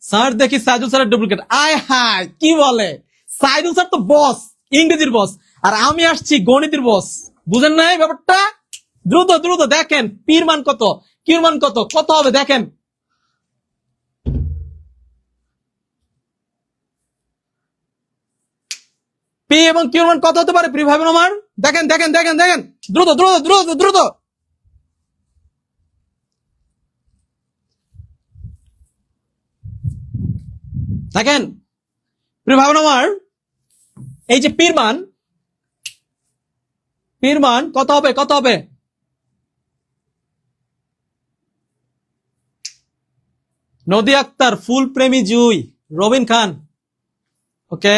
স্যার দেখি সাইদুল স্যারের ডুপ্লিকেট। আয় হায়, কি বলে! সাইদুল স্যার তো বস, ইংরেজির বস, আর আমি আসছি গণিতের বস। বুঝেন নাই ব্যাপারটা? দ্রুত দ্রুত দেখেন পির মান কত, কিউর মান কত, কত হবে দেখেন। পি এবং কিউর মান কত হতে পারে প্রিয় ভাই বোন আমার? দেখেন দেখেন দেখেন দেখেন, দ্রুত দ্রুত দ্রুত দ্রুত। দেখেন প্রিয় ভাই বোন আমার, এই যে পির মান, পির মান কত হবে, কত হবে? নদী আক্তার, ফুল প্রেমী জুই, রবিন খান। ওকে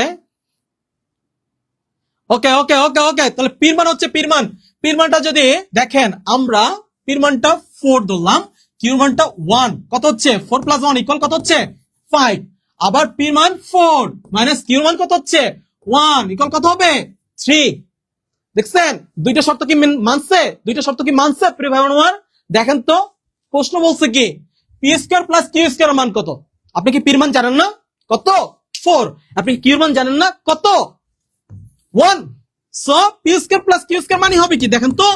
ওকে ওকে ওকে ওকে, তাহলে পির মান হচ্ছে পির মান। পির মানটা যদি দেখেন, আমরা পির মানটা 4 ধরলাম, কিউর মানটা 1, কত হচ্ছে 4 + 1 = কত হচ্ছে 5। আবার পির মান 4 মাইনাস কিউর মান কত হচ্ছে 1 = কত হবে 3। দেখছেন দুইটা শর্ত কি মানছে? দুইটা শর্ত কি মানছে প্রিয় ভাই বোন আমার? দেখেন তো প্রশ্ন বলছে কি p² + q² মান কত? আপনি কি পির মান জানেন না? কত 4। আপনি কিউর মান জানেন না? কত 1। সো p² + q² মানে হবে কি দেখেন তো,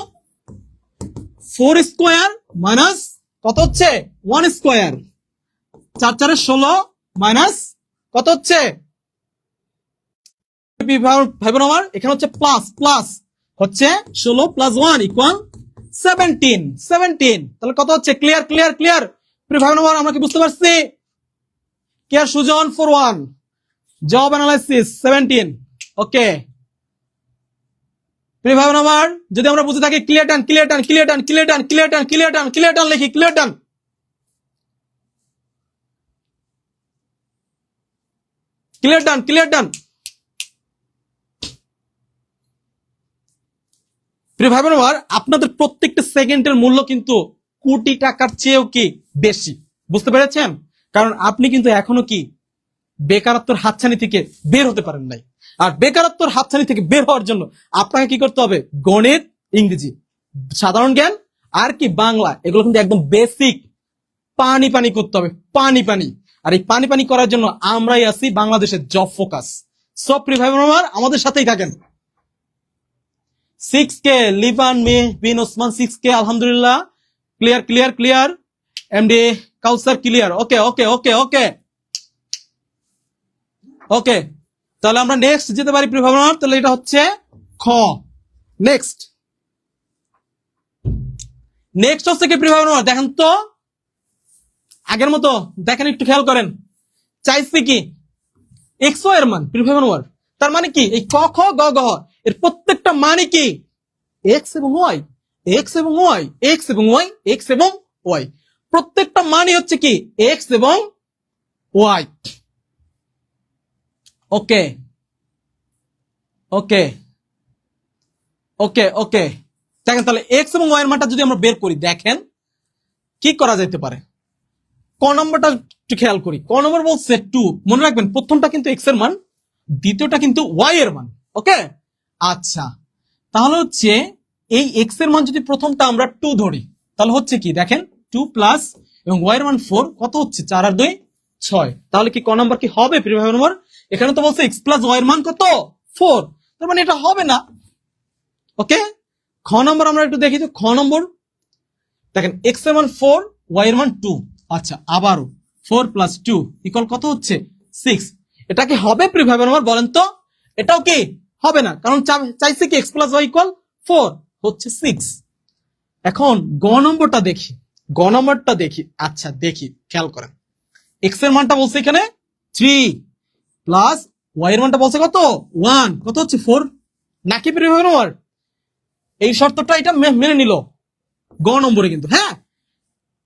4² মাইনাস কত হচ্ছে 1², 4 4 16 মাইনাস কত হচ্ছে ভাই বোন আমার, এখানে হচ্ছে প্লাস প্লাস হচ্ছে 16 + 1 = 17 17। তাহলে কত হচ্ছে? ক্লিয়ার ক্লিয়ার ক্লিয়ার প্রিয় ভাই বোন আমার, আমরা কি বুঝতে পারছি? Clear Sujan 41, job analysis 17। Okay প্রিয় ভাই বোন আমার, যদি আমরা বুঝে থাকি clear done clear done clear done clear done clear done clear done clear done লিখি, clear done clear done clear done. প্রিয় ভাই বোন আমার, আপনাদের প্রত্যেকটা সেকেন্ডের মূল্য কিন্তু কোটি টাকার চেয়েও কি বেশি, বুঝতে পেরেছেন? কারণ আপনি কিন্তু এখনো কি বেকারত্বের হাতছানি থেকে বের হতে পারেন নাই। আর বেকারত্বের হাতছানি থেকে বের হওয়ার জন্য আপনাকে কি করতে হবে? গণিত, ইংরেজি, সাধারণ জ্ঞান আর কি বাংলা, এগুলো কিন্তু একদম বেসিক পানি পানি করতে হবে, পানি পানি। আর এই পানি পানি করার জন্য আমরাই আছি বাংলাদেশের জব ফোকাস। সব প্রিয় ভাই বোন আমার, আমাদের সাথেই থাকেন। 6K লিভান মে বিন ওসমান, 6K আলহামদুলিল্লাহ, ক্লিয়ার ক্লিয়ার ক্লিয়ার। এমডি কাউসার ক্লিয়ার। ওকে ওকে ওকে ওকে ওকে, তাহলে আমরা নেক্সট যেতে পারি প্রিয় ভাই বোন আমার। তাহলে এটা হচ্ছে খ। নেক্সট নেক্সট হচ্ছে কি প্রিয় ভাই বোন আমার, দেখেন তো আগের মতো দেখেন, একটু খেয়াল করেন। চাইছি কি এক্স ওয়াই এর মান প্রিয় ভাই বোন আমার। তার মানে কি এই ক খ গ ঘ এর প্রত্যেকটা মানে কি এক্স এবং ওয়াই, এক্স এবং ওয়াই, এক্স এবং ওয়াই, এক্স এবং ওয়াই, প্রত্যেকটা মানে হচ্ছে কি এক্স এবং ওয়াই। ওকে ওকে ওকে ওকে, দেখেন তাহলে এক্স এবং ওয়াই এর মানটা যদি আমরা বের করি, দেখেন কি করা যেতে পারে। ক নম্বরটা একটু খেয়াল করি। ক নম্বর বলছে 2, মনে রাখবেন প্রথমটা কিন্তু এক্স এর মান, দ্বিতীয়টা কিন্তু ওয়াই এর মান। ওকে আচ্ছা, তাহলে হচ্ছে এই এক্স এর মান যদি প্রথমটা আমরা 2 ধরি, তাহলে হচ্ছে কি দেখেন 2 প্লাস এবং ওয়াই এর মান 4, কত হচ্ছে 4 আর 2 6। তাহলে কি ক নাম্বার কি হবে প্রিয় ভাই বোন? এখানে তো বলছে এক্স প্লাস ওয়াই এর মান কত 4, তার মানে এটা হবে না। ওকে, খ নম্বর আমরা একটু দেখি তো। খ নম্বর দেখেন এক্স এর মান 4, ওয়াই এর মান 2। আচ্ছা, আবারও 4 + 2 = কত হচ্ছে 6। এটা কি হবে প্রিয় ভাই বোন আমার? বলেন তো, এটাও কি হবে না, কারণ চাইছে কি এক্স প্লাস ওয়াই = 4, হচ্ছে 6। এখন গ নম্বরটা দেখি, গ নম্বরটা দেখি। আচ্ছা দেখি, খেয়াল করেন এক্স এর মানটা বলছে এখানে 3 প্লাস ওয়াই এর মানটা বলছে কত 1, কত হচ্ছে 4 নাকি প্রিয় ভাই বোন আমার? এই শর্তটা এটা মেনে নিল গ নম্বরে কিন্তু। হ্যাঁ,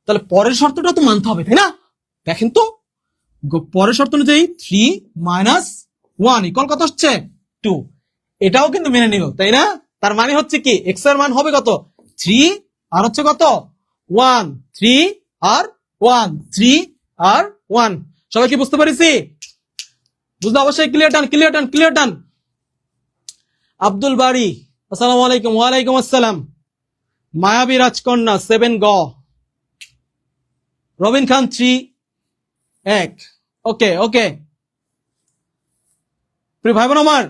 তাহলে পরের শর্তটা তো মানতে হবে, তাই না? দেখেন তো পরের শর্ত অনুযায়ী 3 - 1 = কত হচ্ছে 2, এটাও কিন্তু মেনে নিল, তাই না? তার মানে হচ্ছে কি এক্স এর মান হবে কত 3 আর হচ্ছে কত 1, 3 আর 1, 3 আর 1। সবাই কি বুঝতে পেরেছি? বুঝলে অবশ্যই clear done clear done clear ডান। আব্দুল বাড়ি, আসসালামু আলাইকুম। ওয়ালাইকুম আসসালাম। মায়াবী রাজকন্যা 7 গ, রবিন খান 3 1। ওকে ওকে প্রিয় ভাই বোন আমার,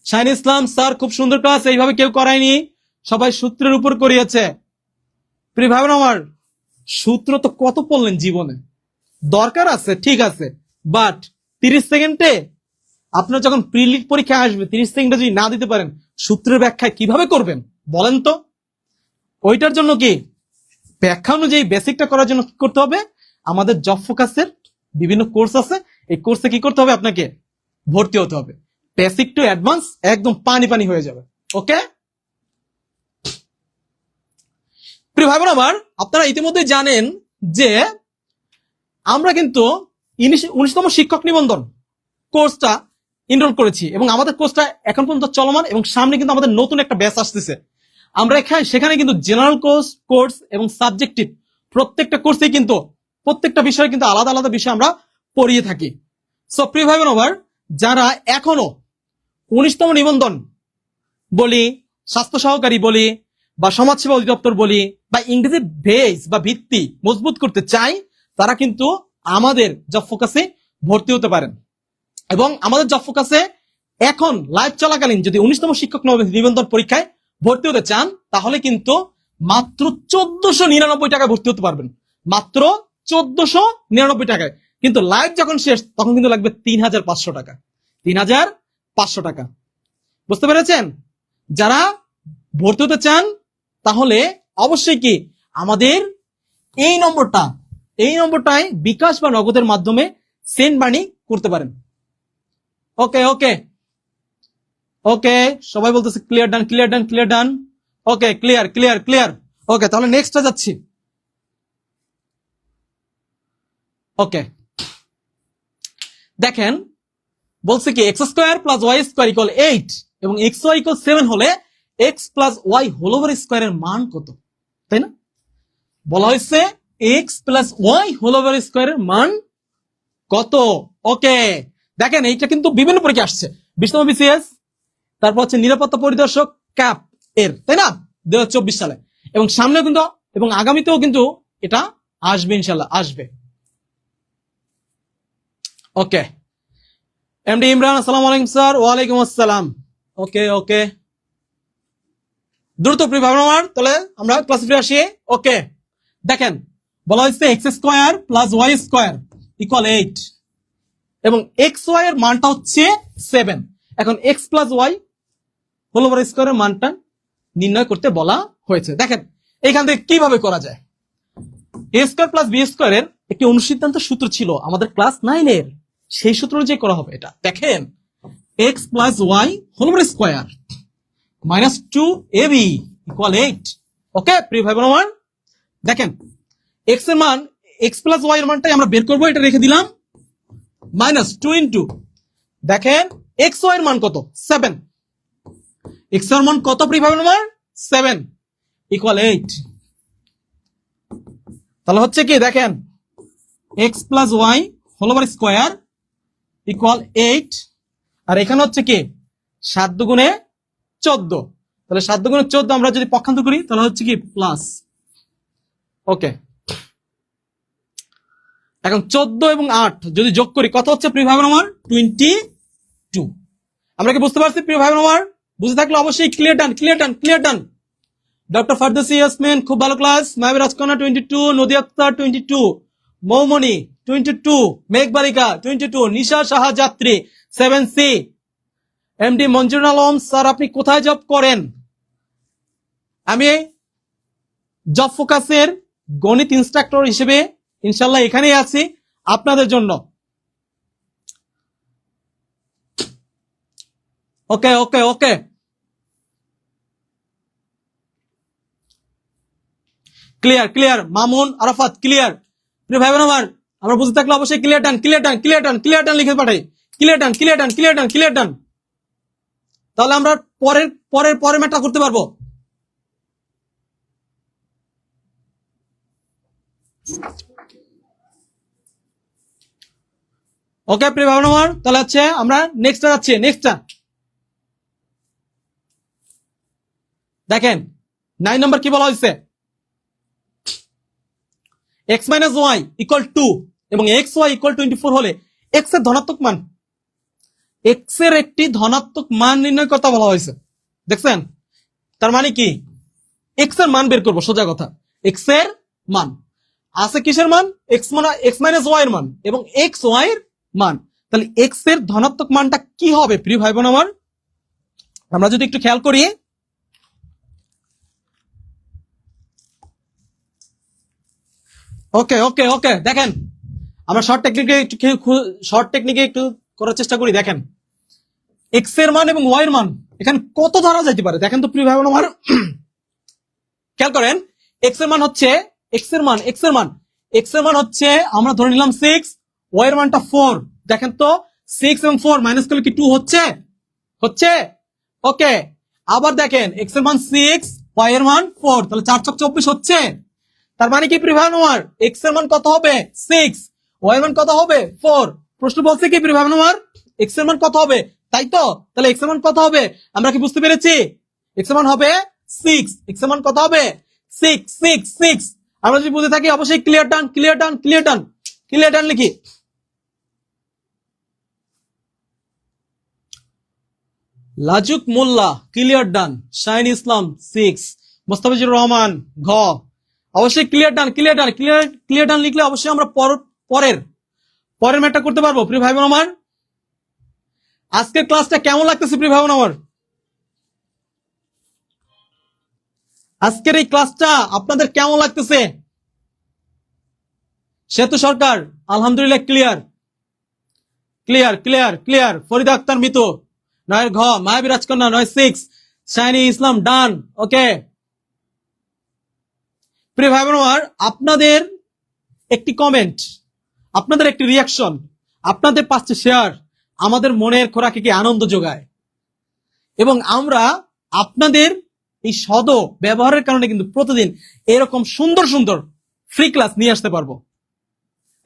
শাহিন ইসলাম স্যার খুব সুন্দর ক্লাস, এইভাবে কেউ করায়নি, সবাই সূত্রের উপর করিয়েছে। প্রিয় ভাই বোন আমার, সূত্র তো কত পড়লেন জীবনে, দরকার আছে ঠিক আছে, বাট 30 সেকেন্ডে আপনার যখন প্রিলিট পরীক্ষা আসবে 30 সেকেন্ডে যদি না দিতে পারেন সূত্রের ব্যাখ্যা কিভাবে করবেন বলেন তো? ওইটার জন্য কি ব্যাখ্যা অনুযায়ী বেসিকটা করার জন্য কি করতে হবে, আমাদের জব ফোকাসের বিভিন্ন কোর্স আছে, এই কোর্সে কি করতে হবে, আপনাকে ভর্তি হতে হবে। বেসিক টু অ্যাডভান্স একদম পানি পানি হয়ে যাবে। ওকে প্রিয় ভাই বোন আমার, আপনারা ইতিমধ্যে জানেন যে আমরা কিন্তু 19তম শিক্ষক নিবন্ধন কোর্সটা এনরোল করেছি এবং আমাদের কোর্সটা এখন পর্যন্ত চলমান এবং সামনে কিন্তু আমাদের নতুন একটা ব্যাচ আসতেছে। আমরা সেখানে কিন্তু জেনারেল কোর্স এবং সাবজেক্টিভ প্রত্যেকটা কোর্সে কিন্তু প্রত্যেকটা বিষয়ে কিন্তু আলাদা আলাদা বিষয় আমরা পড়িয়ে থাকি। সো প্রিয় ভাই বোন আমার, যারা এখনো 19তম নিবন্ধন বলি, স্বাস্থ্য সহকারী বলি, বা সমাজসেবা অধিদপ্তর বলি, বা ইংরেজি বেস বা ভিত্তি মজবুত করতে চাই, তারা কিন্তু আমাদের জব ফোকাসে ভর্তি হতে পারেন। এবং আমাদের জব ফোকাসে এখন লাইভ চলাকালীন যদি 19তম শিক্ষক নিবন্ধন পরীক্ষায় ভর্তি হতে চান তাহলে কিন্তু মাত্র 1499 টাকায় ভর্তি হতে পারবেন, মাত্র 1499 টাকায়। কিন্তু লাইভ যখন শেষ তখন কিন্তু লাগবে 3500 টাকা, 3500 টাকা। বুঝতে পেরেছেন? যারা ভর্তি হতে চান তাহলে অবশ্যই কি আমাদের এই নম্বরটায় বিকাশ বা নগদের মাধ্যমে সেন্ড মানি করতে পারেন। ওকে ওকে ওকে সবাই বলতেছে clear done clear done clear done. Okay clear clear clear. Okay তাহলে নেক্সটটা যাচ্ছি। ওকে দেখেন বলছে কি x square plus Y square equal 8 এবং এক্স ওয়াই ইকুয়াল 7 হলে x plus Y whole over স্কোয়ারের মান কত, তাই না? বলা হয়েছে x plus Y whole over স্কোয়ারের মান কত। ওকে দেখেন এইটা কিন্তু বিভিন্ন পরীক্ষা আসছে, 20তম বিসিএস, তারপর হচ্ছে নিরাপত্তা পরিদর্শক ক্যাপ এর, তাই না, 2024 সালে, এবং সামনে কিন্তু এবং আগামীতেও কিন্তু এটা আসবে, ইনশাল্লাহ আসবে। ওকে এমডি ইমরান আসসালামু আলাইকুম স্যার। ওয়ালাইকুম আসসালাম। ওকে ওকে দ্রুত প্রিয় ভাই আমার, তাহলে আমরা ক্লাসে ফিরে আসি। ওকে দেখেন বলা হয়েছে X square plus Y square equal 8 এবং এক্স ওয়াই এর মানটা হচ্ছে 7। এখন X plus Y whole over স্কোয়ারের মানটা নির্ণয় করতে বলা হয়েছে। দেখেন এখান থেকে কিভাবে করা যায়, এ স্কোয়ার প্লাস বি স্কোয়ারের একটি অনুসিদ্ধান্ত সূত্র ছিল আমাদের ক্লাস 9 এর, সেই সূত্র অনুযায়ী করা হবে এটা। দেখেন X plus Y whole over square minus 2ab equal 8। Okay প্রিয় ভাই বোন আমার, দেখেন এক্স এর মান এক্স প্লাস ওয়াই এর মানটাই আমরা বের করবো, এটা রেখে দিলাম মাইনাস 2 ইন্টু, দেখেন এক্স ওয়াই এর মান কত 7, এক্স এর মান কত প্রিয় ভাই বোন আমার 7 ইকুয়াল 8। তাহলে হচ্ছে কি দেখেন X plus Y whole over square equal 8, আর এখানে হচ্ছে কি 7 দুগুণে 14, তাহলে 7 দুগুণে 14 আমরা যদি পক্ষান্তর করি তাহলে হচ্ছে কি প্লাস। ওকে এখন 14 এবং 8 যদি যোগ করি কত হচ্ছে প্রিয় ভাই বোন আমার 22। আমরা কি বুঝতে পারছি প্রিয় ভাই বোন আমার? বুঝে থাকলে অবশ্যই clear done clear done clear ডান। ডক্টর ফারদৌসি ইয়াসমিন খুব ভালো ক্লাস, মাহবুব রাজকন্যা 22, নদী আক্তার 22, মৌমনি 22, মেঘবালিকা 22, নিশা সাহা যাত্রী 7C, এমডি মঞ্জুর আলম স্যার আপনি কোথায় জব করেন? আমি জব ফোকাসের গণিত ইনস্ট্রাক্টর হিসেবে ইনশাল্লাহ এখানেই আছি আপনাদের জন্য। Okay okay okay clear clear. Mamun Arafat clear. প্রিয় ভাই বোন আমার, আমরা বুঝতে থাকলে অবশ্যই clear done clear done clear done clear done লিখে পাঠাই, clear done clear done clear done clear done. তাহলে আমরা পরের পরের পরের ম্যাটটা করতে পারবো। ওকে প্রিয় ভাই বোন আমার, তাহলে হচ্ছে আমরা নেক্সটটা যাচ্ছি। নেক্সটটা দেখেন 9 নম্বর কি বলা হয়েছে, এক্স মাইনাস ওয়াই ইকুয়াল 2 এবং এক্স ওয়াই ইকুয়াল 24 হলে এক্স এর ধনাত্মক মান, এক্স এর একটি ধনাত্মক মান নির্ণয় করতে বলা হয়েছে। দেখছেন, তার মানে কি এক্স এর মান বের করবো, সোজা কথা। এক্স এর মান আছে কিসের মান? এক্স মাইনাস ওয়াই এর মান এবং এক্স ওয়াই এর মান। তাহলে এক্স এর ধনাত্মক মানটা কি হবে প্রিয় ভাই বোন আমার? আমরা যদি একটু খেয়াল করি, ওকে ওকে ওকে দেখেন, আমরা শর্ট টেকনিকে একটু করার চেষ্টা করি। দেখেন এক্স এর মান এবং ওয়াই এর মান এখানে কত ধরা যাইতে পারে দেখেন তো প্রিয় ভাই বোন আমার। খেয়াল করেন, এক্স এর মান হচ্ছে আমরা ধরে নিলাম 6, ওয়াই এর মানটা 4। দেখেন তো 6 এবং 4 মাইনাস করলে কি 2 হচ্ছে? ওকে। আবার দেখেন এক্স এর মান 6, ওয়াই এর মান 4, তাহলে 4 ছক 24 হচ্ছে। তার মানে কি প্রিয় ভাই বোন আমার, এক্স এর মান কত হবে? 6, ওয়াই এর মান কত হবে? 4। প্রশ্ন বলছে কি প্রিয় ভাই বোন আমার, এক্স এর মান কত হবে, তাই তো? তাহলে এক্স এর মান কত হবে আমরা কি বুঝতে পেরেছি? এক্স এর মান হবে 6। এক্স এর মান কত হবে? 6 6 6। আমরা যদি বুঝে থাকি অবশ্যই ক্লিয়ার ডান লিখি। লাজুক মোল্লা ক্লিয়ার ডান, শাহিন ইসলাম 6, মোস্তাফিজুর রহমান ঘ। অবশ্যই ক্লিয়ার ডান লিখলে অবশ্যই আমরা পরের ম্যাটটা করতে পারবো প্রিয় ভাই বোন আমার। আজকের ক্লাসটা কেমন লাগতেছে প্রিয় ভাই বোন আমার? আজকের এই ক্লাসটা আপনাদের কেমন লাগতেছে? সেতু সরকার আলহামদুলিল্লাহ ক্লিয়ার। ফরিদা আক্তার মিতু 9 ঘ, মায়াবী রাজকন্যা 9 6, শাইনি ইসলাম ডান। ওকে প্রিয় ভাই বোন আমার, আপনাদের একটি কমেন্ট, আপনাদের একটি রিয়াকশন, আপনাদের 5টি শেয়ার আমাদের মনের খোরাকে কি আনন্দ যোগায়। এবং আমরা আপনাদের এই সদ ব্যবহারের কারণে কিন্তু প্রতিদিন এরকম সুন্দর ফ্রি ক্লাস নিয়ে আসতে পারবো।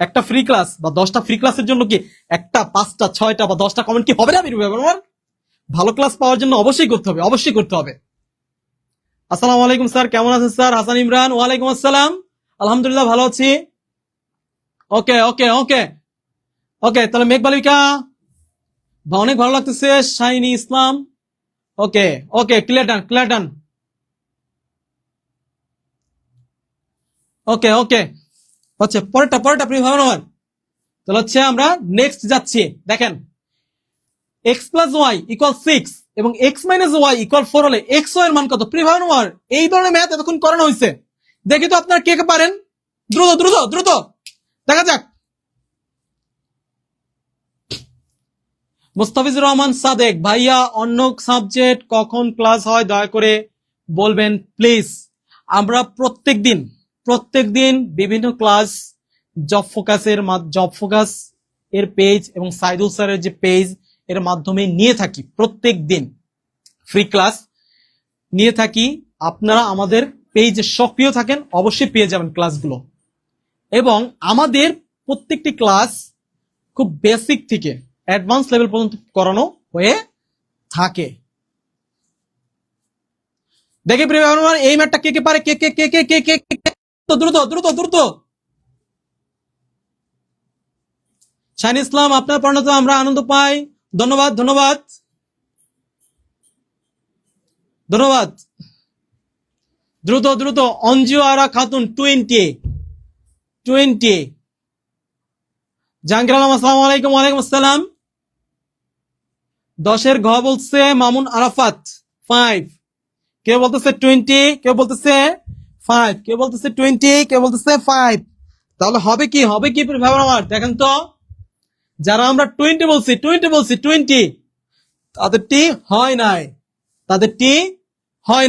একটা ফ্রি ক্লাস বা 10টা ফ্রি ক্লাসের জন্য কি একটা 5টা 6টা বা 10টা কমেন্ট কি হবে না? আমার ভালো ক্লাস পাওয়ার জন্য অবশ্যই করতে হবে। আসসালামু আলাইকুম স্যার, কেমন আছেন স্যার? হাসান ইমরান ওয়ালাইকুম আসসালাম, আলহামদুলিল্লাহ ভালো আছি। ওকে ওকে ওকে ওকে তাহলে মেঘবালিকা অনেক ভালো লাগতেছে, শাইনি ইসলাম ওকে ওকে ক্লিয়ার ডান ওকে ওকে হচ্ছে পরেরটা প্রিয় ভাই আমার। তাহলে হচ্ছে আমরা নেক্সট যাচ্ছি। দেখেন এক্স প্লাস ওয়াই ইকুয়াল 6 এবং এক্স মাইনাস ওয়াই ইকুয়াল 4 হলে এক্স ওয়াই এর মান কত প্রিয় ভাই আমার? এই ধরনের ম্যাথ এতক্ষণ করানো হয়েছে, দেখি তো আপনারা কে কে পারেন। দ্রুত দেখা যাক। মুস্তাফিজুর রহমান সাদেক ভাইয়া, অন্য সাবজেক্ট কখন ক্লাস হয় দয়া করে বলবেন প্লিজ। আমরা প্রত্যেকদিন বিভিন্ন ক্লাস জব ফোকাস এর পেজ এবং সাইদুল স্যারের যে পেজ এর মাধ্যমে নিয়ে থাকি। প্রত্যেকদিন ফ্রি ক্লাস নিয়ে থাকি। আপনারা আমাদের পেজে সক্রিয় থাকেন, অবশ্যই পেয়ে যাবেন ক্লাসগুলো। এবং আমাদের প্রত্যেকটি ক্লাস খুব বেসিক থেকে অ্যাডভান্স লেভেল পর্যন্ত করানো হয়ে থাকে। দেখি প্রিয় এই ম্যাটটা কে কে পারে, কে দ্রুত। শাহিন ইসলাম, আপনার পড়ানোতে আমরা আনন্দ পাই, ধন্যবাদ। দ্রুত অঞ্জু আরা খাতুন 20 জাহাঙ্গীর আলম আসসালামু আলাইকুম। ওয়ালাইকুম আসসালাম। 10 ঘ বলছে মামুন আরাফাত 5, কেউ বলতেছে 20, কেউ বলতেছে 5, কেউ বলতেছে 20, কেউ বলতেছে 5। তাহলে হবে কি ভাবুন আমার, দেখেন তো যারা আমরা 20 বলছি তাদেরটি হয়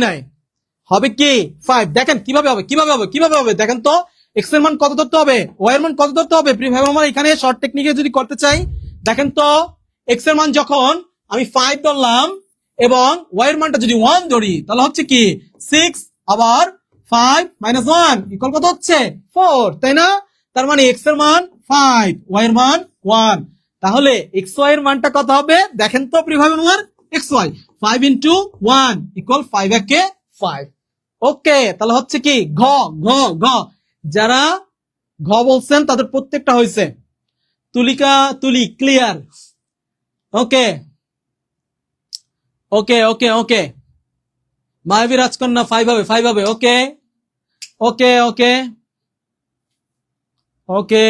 নাই, হবে কি 5। দেখেন কিভাবে হবে দেখেন তো। এক্স এর মান কত ধরতে হবে, ওয়াই এর মান কত ধরতে হবে প্রিয় ভাই আমার? এখানে শর্ট টেকনিকে যদি করতে চাই, দেখেন তো এক্স এর মান যখন আমি 5 ধরলাম এবং ওয়াই এর মানটা যদি 1 ধরি, তাহলে হচ্ছে কি 6 আবার 5 মাইনাস 1 ইকুয়াল কত হচ্ছে 4, তাই না? তার মানে এক্স এর মান 5, ওয়াই এর মান 1। তাহলে এক্স ওয়াই এর মানটা কত হবে দেখেন তো প্রিয় ভাই আমার? এক্স ওয়াই 5 ইন্টু 1 ইকুয়াল 5 একে 5। ওকে, তাহলে হচ্ছে কি ঘ যারা ঘ বলছেন তাদের প্রত্যেকটা হয়েছে। তুলিকা তুলি ক্লিয়ার। ওকে ওকে ওকে ওকে মায়াবী রাজকন্যা 5 হবে 5 হবে। ওকে ওকে ওকে ওকে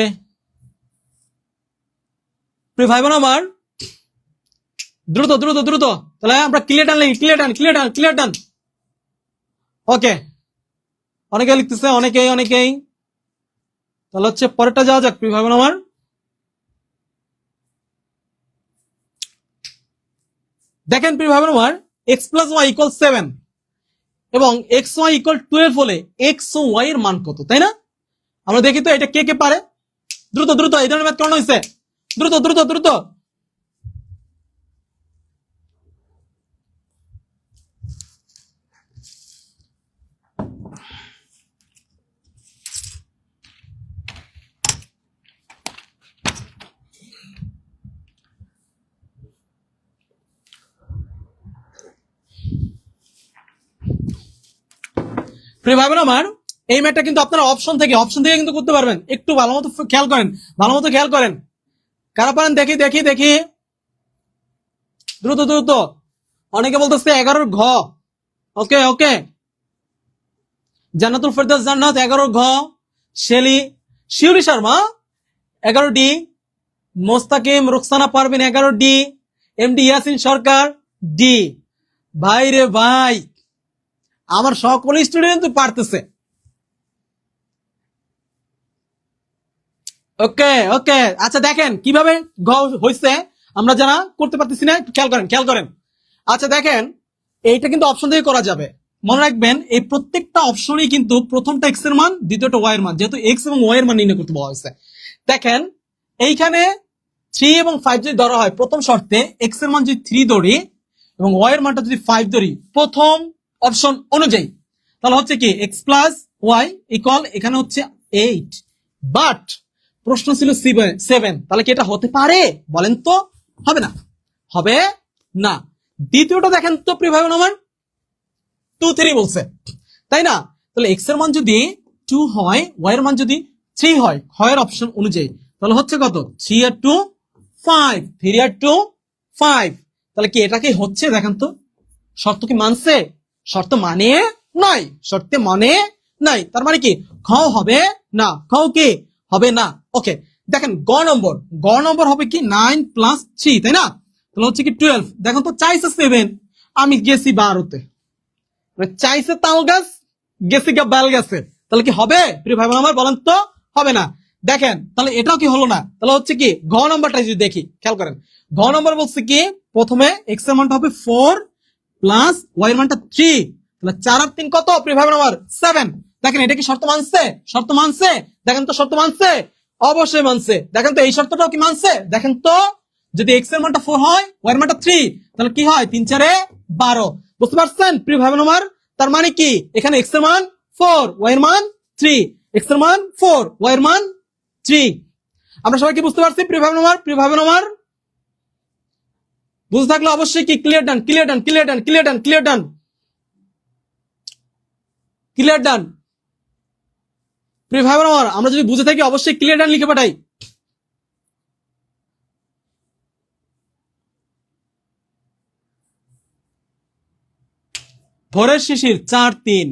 প্রিয় ভাই বোন আমার, দ্রুত দ্রুত দ্রুত, তাহলে আমরা ক্লিয়ার টান লিখি, ক্লিয়ার টান ক্লিয়ার টান ক্লিয়ার টান। ওকে, অনেকে লিখতেছে, অনেকেই অনেকেই। তাহলে হচ্ছে পরেরটা যাওয়া যাক প্রিয় ভাই বোন আমার। দেখেন প্রিয় ভাই বোন আমার, এক্স প্লাস ওয়াই ইকুয়াল 7 এবং এক্স ওয়াই ইকুয়াল 12 হলে এক্স ও ওয়াই এর মান কত, তাই না? আমরা দেখি তো এটা কে কে পারে। দ্রুত দ্রুত, এই ধরনের ম্যাথ কেমন হয়েছে? দ্রুত দ্রুত দ্রুত। প্রিয় ভাই বোন আমার, এই ম্যাথটা কিন্তু আপনারা অপশন থেকে কিন্তু করতে পারবেন। একটু ভালো মতো খেয়াল করেন, ভালো মতো খেয়াল করেন। কারা পারেন দেখি দেখি দেখি, দ্রুত দ্রুত। অনেকে বলতেছে 11 ঘ। ওকে ওকে, জান্নাতুল ফেরদৌস জান্নাত 11 ঘ। Shiuli Sharma 11 D. Mostakim Ruksana Parvin 11 D. MD Yasin Sarkar D. ভাই রে ভাই, আমার সকল স্টুডেন্ট পারতেছে। ওকে ওকে, আচ্ছা দেখেন কিভাবে ঘ হয়েছে, আমরা যারা করতে পারতেছি না খেয়াল করেন খেয়াল করেন। আচ্ছা দেখেন, এইটা কিন্তু অপশন থেকে করা যাবে। মনে রাখবেন এই প্রত্যেকটা অপশনই কিন্তু প্রথমটা এক্স এর মান, দ্বিতীয়টা ওয়াই এর মান, যেহেতু এক্স এবং ওয়াই এর মান নির্ণয় করতে বলা হয়েছে। দেখেন এইখানে 3 এবং 5 যদি ধরা হয়, প্রথম শর্তে এক্স এর মান যদি 3 ধরি এবং ওয়াই এর মানটা যদি 5 ধরি প্রথম অপশন অনুযায়ী, তাহলে হচ্ছে কি এক্স প্লাস ওয়াই ইকুয়াল এখানে হচ্ছে 8। বাট প্রশ্ন ছিল 7, তাহলে কি এটা হতে পারে বলেন তো? হবে না, হবে না। দ্বিতীয়টা দেখেন তো প্রিয় ভাই বোন আমার, 2 3 বলছে, তাই না? তাহলে এক্স এর মান যদি 2 হয়, ওয়াই এর মান যদি 3 হয়, হয় অপশন অনুযায়ী, তাহলে হচ্ছে কত? 3 আর 2 5, 3 আর 2 5। তাহলে কি এটা কি হচ্ছে দেখেন তো? শর্ত কি মানছে? শর্ত মানে নাই, শর্তে মানে নাই। তার মানে কি খ হবে না, খ কি হবে না। ওকে, দেখেন গ নম্বর হবে কি 9 প্লাস 3, তাই না? তাহলে হচ্ছে কি 12। দেখেন তো চাইছে 7, আমি গেছি 12তে। চাইছে তাল গাছ, গেছি গা বেল গাছে, তাহলে কি হবে প্রিয় ভাই বোন আমার বলেন তো? হবে না। দেখেন তাহলে এটাও কি হলো না, তাহলে হচ্ছে কি ঘ নম্বরটা যদি দেখি, খেয়াল করেন। ঘ নম্বর বলছে কি প্রথমে এক্স এর মানটা হবে 4 প্লাস ওয়াই এর মানটা 3, তাহলে 4 আর 3 কত প্রিয় ভাই বোন আমার? 7। দেখেন এটা কি শর্ত মানছে? শর্ত মানছে? দেখেন তো শর্ত মানছে? অবশ্যই মানছে। দেখেন তো এই শর্তটাও কি মানছে? দেখেন তো, যদি এক্স এর মানটা 4 হয়, ওয়াই এর মানটা 3, তাহলে কি হয় 3 4 12। বুঝতে পারছেন প্রিয় ভাই বোন আমার? তার মানে কি এখানে এক্স এর মান 4, ওয়াই এর মান 3, এক্স এর মান 4, ওয়াই এর মান 3। আমরা সবাই কি বুঝতে পারছি প্রিয় ভাই বোন আমার? প্রিয় ভাই বোন আমার বুঝতে থাকলে অবশ্যই কি clear done clear done clear done clear done clear done clear done. প্রিয় ভাই বোন আমার, আমরা যদি বুঝে থাকি অবশ্যই ক্লিয়ার ডান লিখে পাঠাই। ভোরের শিশির 4 3,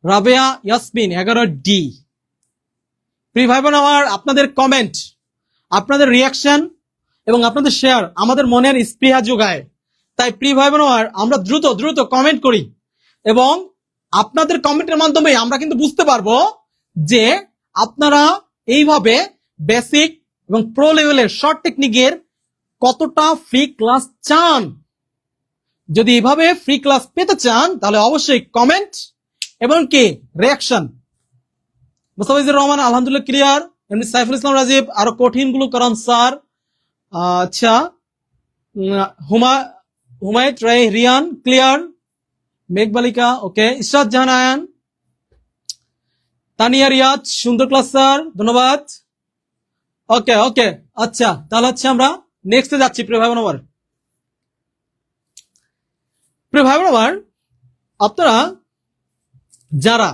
রাবেয়া ইয়াসমিন 11 ডি। প্রিয় ভাই বোন আমার, আপনাদের কমেন্ট, আপনাদের রিয়াকশন এবং আপনাদের শেয়ার আমাদের মনের স্পৃহা যোগায়। তাই প্রিয় ভাই বোন আমার, আমরা দ্রুত দ্রুত কমেন্ট করি এবং আপনাদের কমেন্টের মাধ্যমে আমরা কিন্তু বুঝতে পারবো যে আপনারা এইভাবে বেসিক এবং প্রো লেভেলের শর্ট টেকনিকের কতটা ফ্রি ক্লাস চান। যদি এইভাবে ফ্রি ক্লাস পেতে চান তাহলে অবশ্যই কমেন্ট এবং কি রিয়াকশন। মুস্তাফিজুর রহমান আলহামদুলিল্লাহ ক্লিয়ার। এমনি সাইফুল ইসলাম রাজীব আরো কঠিন গুলো করান স্যার। আচ্ছা, হুমায়ুন রায় রিয়ান ক্লিয়ার। মেঘবালিকা ওকে। ইশরাত জাহান আয়ান, তানিয়া রিয়াজ সুন্দর ক্লাস স্যার, ধন্যবাদ। ওকে ওকে, আচ্ছা তাহলে হচ্ছে আমরা নেক্সটে যাচ্ছি প্রিয় ভাই বোন আমার। প্রিয় ভাই বোন আমার, আপনারা যারা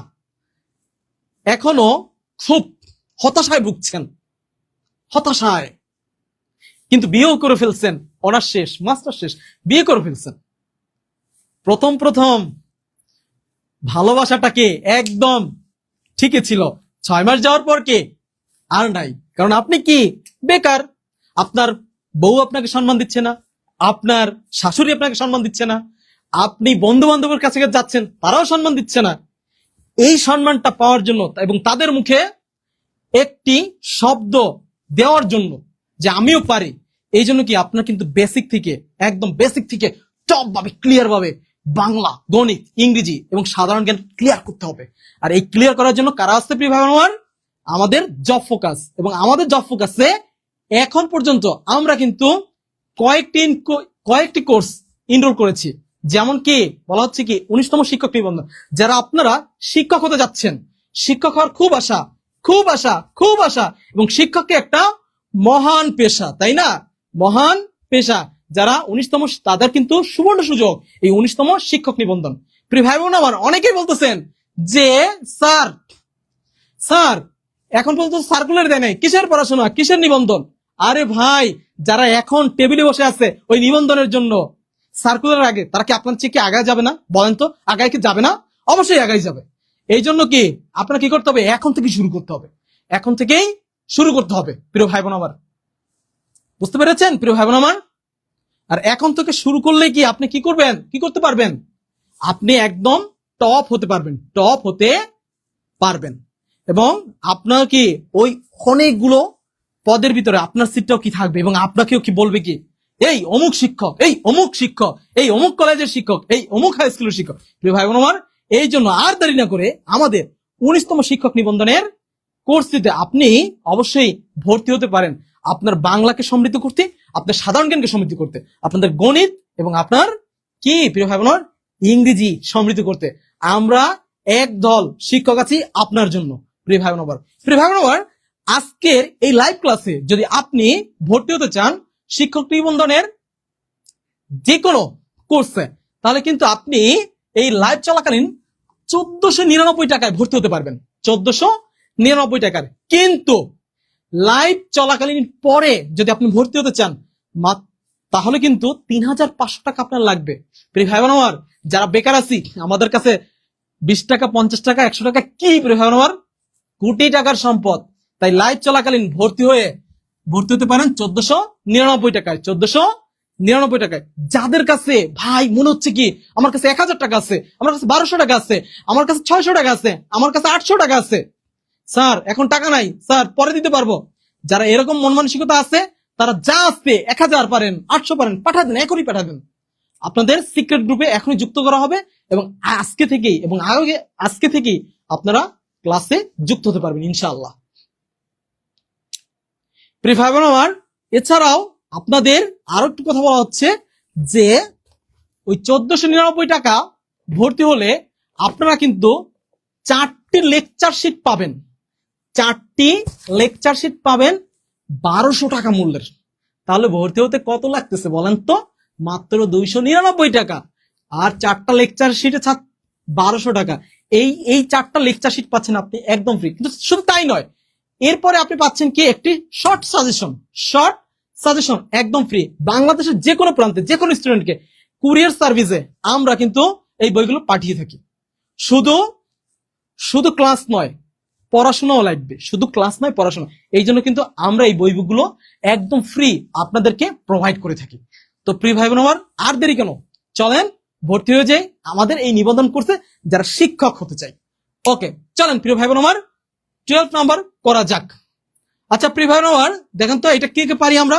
এখনো খুব হতাশায় ভুগছেন, হতাশায়, কিন্তু বিয়েও করে ফেলছেন, অনার্স শেষ, মাস্টার শেষ, বিয়ে করে ফেলছেন। প্রথম প্রথম ভালোবাসাটাকে একদম ঠিকই ছিল, 6 মাস যাওয়ার পর কে আর নাই, কারণ আপনি কি বেকার, আপনার বউ আপনাকে সম্মান দিচ্ছে না, আপনার শাশুড়ি আপনাকে সম্মান দিচ্ছে না, আপনি বন্ধু বান্ধবের কাছে যাচ্ছেন তারাও সম্মান দিচ্ছে না। এই সম্মানটা পাওয়ার জন্য এবং তাদের মুখে একটি শব্দ দেওয়ার জন্য যে আমিও পারি, এই জন্য কি আপনার কিন্তু বেসিক থেকে, একদম বেসিক থেকে টপ ভাবে, ক্লিয়ার ভাবে বাংলা, গণিত, ইংরেজি এবং সাধারণ জ্ঞান ক্লিয়ার করতে হবে। আর এই ক্লিয়ার করার জন্য কারা আসছে প্রিয় ভাই আমার? আমাদের জব ফোকাস। এবং আমাদের জব ফোকাসে এখন পর্যন্ত আমরা কিন্তু কয়েকটি কোর্স এনরোল করেছি। যেমন কি বলা হচ্ছে কি 19তম শিক্ষক নিবন্ধন, যারা আপনারা শিক্ষক হতে যাচ্ছেন, শিক্ষক হওয়ার খুব আশা, খুব আশা, খুব আশা, এবং শিক্ষককে একটা মহান পেশা, তাই না, মহান পেশা, যারা 19তম, তাদের কিন্তু সুবর্ণ সুযোগ এই 19তম শিক্ষক নিবন্ধন। প্রিয় ভাই বোন আমার, অনেকেই বলতেছেন যে স্যার স্যার এখন পর্যন্ত সার্কুলার দেয় নাই, কিসের পড়াশোনা, কিসের নিবন্ধন? আরে ভাই, যারা এখন টেবিলে বসে আছে ওই নিবন্ধনের জন্য সার্কুলার আগে, তারা কি আপনার চেয়ে কি আগায় যাবে না? বলেন তো, আগায় কি যাবে না? অবশ্যই আগায় যাবে। এই জন্য কি আপনার কি করতে হবে? এখন থেকে শুরু করতে হবে, এখন থেকেই শুরু করতে হবে প্রিয় ভাই বোন আমার। বুঝতে পেরেছেন প্রিয় ভাই বোন আমার? আর এখন থেকে শুরু করলে কি আপনি কি করবেন, কি করতে পারবেন? আপনি একদম টপ হতে পারবেন, টপ হতে পারবেন। এবং আপনার কি ওই অনেকগুলো পদের ভিতরে আপনার সিটটাও কি থাকবে, এবং আপনাকেও কি বলবে কি এই অমুক শিক্ষক, এই অমুক শিক্ষক, এই অমুক কলেজের শিক্ষক, এই অমুক হাই স্কুলের শিক্ষক। প্রিয় ভাই বোন আমার, এই জন্য আর দেরি না করে আমাদের 19তম শিক্ষক নিবন্ধনের কোর্সটিতে আপনি অবশ্যই ভর্তি হতে পারেন, আপনার বাংলাকে সমৃদ্ধ করতে, আপনার সাধারণ জ্ঞানকে সমৃদ্ধ করতে, আপনাদের গণিত এবং আপনার কি প্রিয় ভাই বোন ইংরেজি সমৃদ্ধ করতে। আমরা এক দল শিক্ষক আছি আপনার জন্য প্রিয় ভাই বোন আমার। প্রিয় ভাই বোন আমার, আজকের এই লাইভ ক্লাসে যদি আপনি ভর্তি হতে চান শিক্ষক নিবন্ধনের যে কোনো কোর্সে, তাহলে কিন্তু আপনি এই লাইভ চলাকালীন 1499 টাকায় ভর্তি হতে পারবেন, 1499 টাকার। কিন্তু লাইভ চলাকালীন পরে যদি আপনি ভর্তি হতে চান তাহলে কিন্তু 3500 টাকা আপনার লাগবে। প্রিয় ভাই বোন আমার, যারা বেকার আছি আমাদের কাছে 20 টাকা, 50 টাকা, 100 টাকা কি প্রিয় ভাই বোন আমার, কোটি টাকার সম্পদ। তাই লাইভ চলাকালীন ভর্তি হতে পারেন 1499 টাকায়, 1499 টাকায়। যাদের কাছে ভাই মনে হচ্ছে কি আমার কাছে 1000 টাকা আছে, আমার কাছে 1200 টাকা আছে, আমার কাছে 600 টাকা আছে, আমার কাছে 800 টাকা আছে, স্যার এখন টাকা নাই, স্যার পরে দিতে পারবো, যারা এরকম মন মানসিকতা আছে তারা যা আসবে 1000 পারেন, 800 পারেন, পাঠা দেন, এখনই পাঠা দেন। আপনাদের সিক্রেট গ্রুপে এখনই যুক্ত করা হবে এবং আজকে থেকেই আপনারা ক্লাসে যুক্ত হতে পারবেন ইনশাআল্লাহ। প্রিয় ভাই বোন আমার, এছাড়াও আপনাদের আরো একটু কথা বলা হচ্ছে যে ওই 1499 টাকা ভর্তি হলে আপনারা কিন্তু 4টি লেকচার শিট পাবেন, 4টি লেকচার শিট পাবেন 1200 টাকা মূল্যের। তাহলে ভর্তি হতে কত লাগতেছে বলেন তো? মাত্র 299 টাকা। আর 4টা লেকচার শিটে 1200 টাকা। এই 4টা লেকচার শিট পাচ্ছেন আপনি একদম ফ্রি। কিন্তু শুধু তাই নয়, এরপরে আপনি পাচ্ছেন কি একটি শর্ট সাজেশন একদম ফ্রি। বাংলাদেশের যে কোনো প্রান্তে যে কোনো স্টুডেন্টকে কুরিয়ার সার্ভিসে আমরা কিন্তু এই বইগুলো পাঠিয়ে থাকি। শুধু ক্লাস নয়, পড়াশোনাও লাগবে, শুধু ক্লাস নয় পড়াশোনা। এই জন্য কিন্তু আমরা এই বইগুলো একদম ফ্রি আপনাদেরকে প্রোভাইড করে থাকি। তো প্রিয় ভাই বোন আমার, আর দেরি কেন, চলেন ভর্তি হয়ে যাই আমাদের এই নিবন্ধন কোর্সে যারা শিক্ষক হতে চাই। ওকে চলেন প্রিয় ভাই বোন আমার, 12 নাম্বার করা যাক। আচ্ছা প্রিয় ভাই বোন আমার, দেখেন তো এটা কে কে পারি আমরা?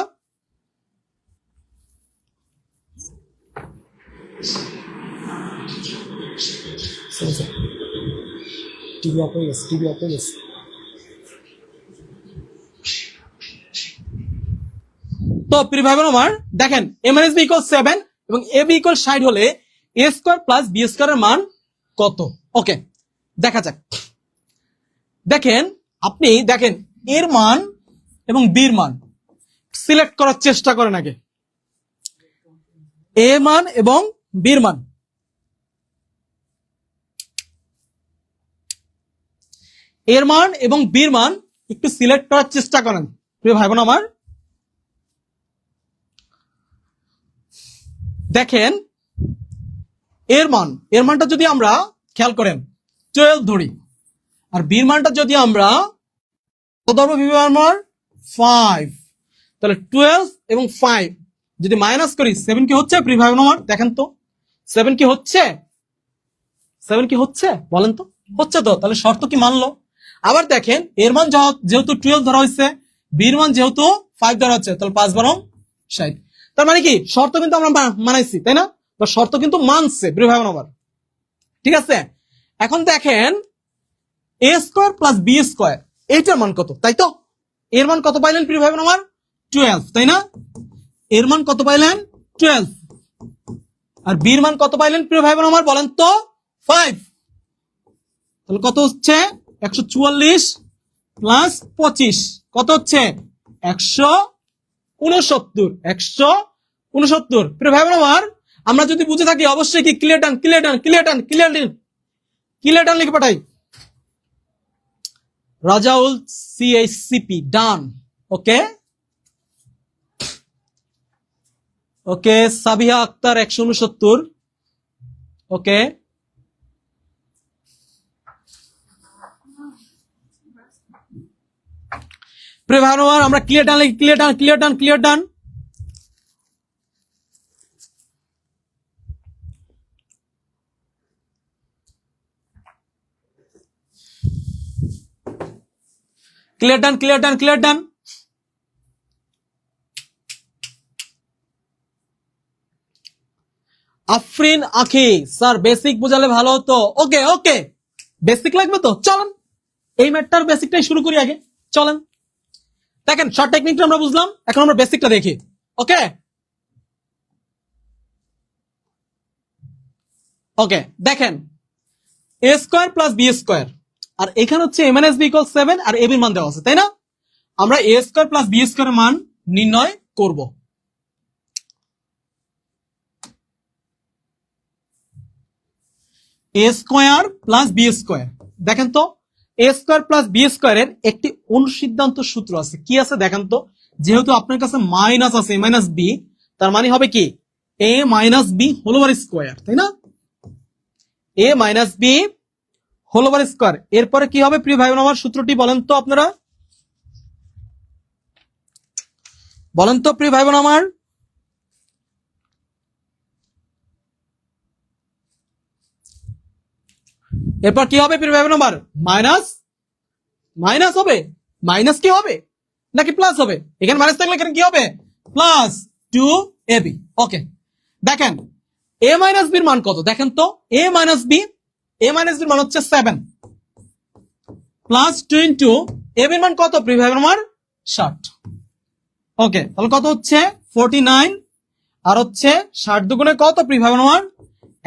টিভি অফ হয়ে গেছে। তো প্রিয় ভাই বোন আমার দেখেন, MNSB = 7 এবং AB = 60 হলে A² + B² এর মান কত? ওকে দেখা যাক। দেখেন আপনি দেখেন এর মান এবং বির মান সিলেক্ট করার চেষ্টা করেন আগে। এ মান এবং বির মান, এর মান এবং বির মান একটু সিলেক্ট করার চেষ্টা করেন প্রিয় ভাই বোন আমার। দেখেন এর মানটা যদি আমরা খেয়াল করেন 12 ধরি, আর বির মানটা যদি আমরা ধরবো 5, তাহলে 12 এবং 5 যদি মাইনাস করি 7 কি হচ্ছে প্রিয় ভাই বোন আমার? দেখেন তো 7 কি হচ্ছে? 7 কি হচ্ছে বলেন তো? হচ্ছে তো, তাহলে শর্ত কি মানলো। আবার দেখেন এর মান যেহেতু 12 ধরা হয়েছে, বির মান যেহেতু 5 ধরা হচ্ছে, তাহলে 5 বারং 60। তার মানে কি শর্ত কিন্তু আমরা মানাইছি, তাই না? তো শর্ত কিন্তু মানছে প্রিয় ভাই বোন আমার, ঠিক আছে। এখন দেখেন a square plus b square এইটার মান কত, তাই তো? এর মান কত পাইলেন প্রিয় ভাই বোন আমার? 12, তাই না? এর মান কত পাইলেন? 12। আর বির মান কত পাইলেন প্রিয় ভাই বোন আমার বলেন তো? 5। তাহলে কত হচ্ছে? 144 প্লাস 25 কত হচ্ছে? 169। 169 প্রিয় ভাই বোন আমার, আমরা যদি বুঝে থাকি অবশ্যই কি ক্লিয়ার ডান লিখে পাঠাই। রাজাউল CHCP ডান। ওকে ওকে সাবিহা আক্তার 169। ওকে প্রিয় ভাই বোন আমরা ক্লিয়ার ডান লিখি, ক্লিয়ার ডান। ক্লিয়ার ডান। আফরিন আখি স্যার বেসিক বোঝালে ভালো হতো। ওকে বেসিক লাগবে তো, চলেন এই ম্যাটটার বেসিকটাই শুরু করি আগে, চলেন। দেখেন শর্ট টেকনিকটা আমরা বুঝলাম, এখন আমরা বেসিকটা দেখি। ওকে দেখেন a square plus b square, আর এখানে হচ্ছে a মাইনাস b ইকুয়াল 7, আর a এর মান দেওয়া আছে, তাই না? আমরা a স্কয়ার প্লাস b স্কয়ারের মান নির্ণয় করব। a square plus b square, দেখেন তো a স্কয়ার প্লাস b স্কয়ারের একটি অনুসিদ্ধান্ত সূত্র আছে। কি আছে দেখেন তো? যেহেতু আপনার কাছে মাইনাস আছে a মাইনাস b, তার মানে হবে কি a minus b whole over square, তাই না? a minus b whole over square. এরপরে কি হবে প্রিয় ভাই বোন আমার? সূত্রটি বলেন তো আপনারা, বলেন তো প্রিয় ভাই বোন আমার। এরপর কি হবে প্রিয় ভাই বোন আমার? মাইনাস হবে, মাইনাস কি হবে নাকি প্লাস হবে? এখানে মাইনাস থাকলে এখানে কি হবে? Plus 2ab। ওকে দেখেন a মাইনাস বির মান কত দেখেন তো? a মাইনাস বির মান হচ্ছে 7 প্লাস 2 a বির মান কত প্রিয় ভাই বোন আমার? 60। ওকে তাহলে কত হচ্ছে? 49, আর হচ্ছে 60 দুগুণে কত প্রিয় ভাই বোন আমার?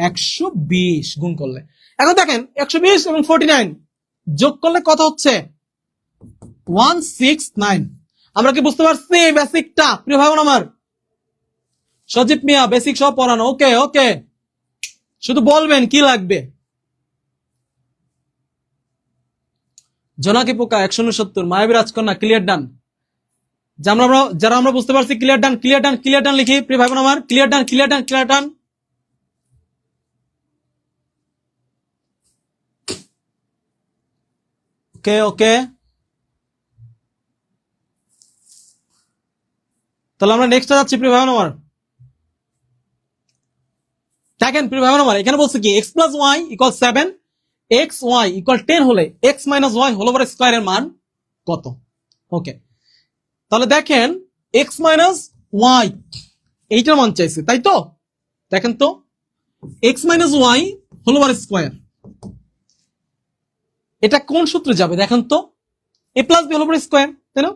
120 গুণ করলে। এখন দেখেন 120 এবং 49 যোগ করলে কত হচ্ছে? 169। আমরা কি বুঝতে পারছি এই বেসিকটা প্রিয় ভাই বোন আমার? সজীব মিয়া বেসিক সব পড়ানো। ওকে শুধু বলবেন কি লাগবে। জোনাকি পোকা 169, মায়াবী রাজকন্যা ক্লিয়ার ডান। যারা আমরা বুঝতে পারছি ক্লিয়ার ডান লিখি প্রিয় ভাই বোন আমার। Clear done. ওকে তাহলে আমরা নেক্সট যাচ্ছি প্রিয় ভাই বোন আমার। দেখেন প্রিয় ভাই বোন আমার, এখানে বলছে কি x plus Y equal 7, x y equal 10 হলে x minus Y whole over স্কয়ারের মান কত? ওকে তাহলে দেখেন x মাইনাস ওয়াই এইটার মান চাইছে, তাই তো? দেখেন তো x minus Y whole over square, এটা কোন সূত্রে যাবে দেখেন তো? a plus B whole over square, তাই না?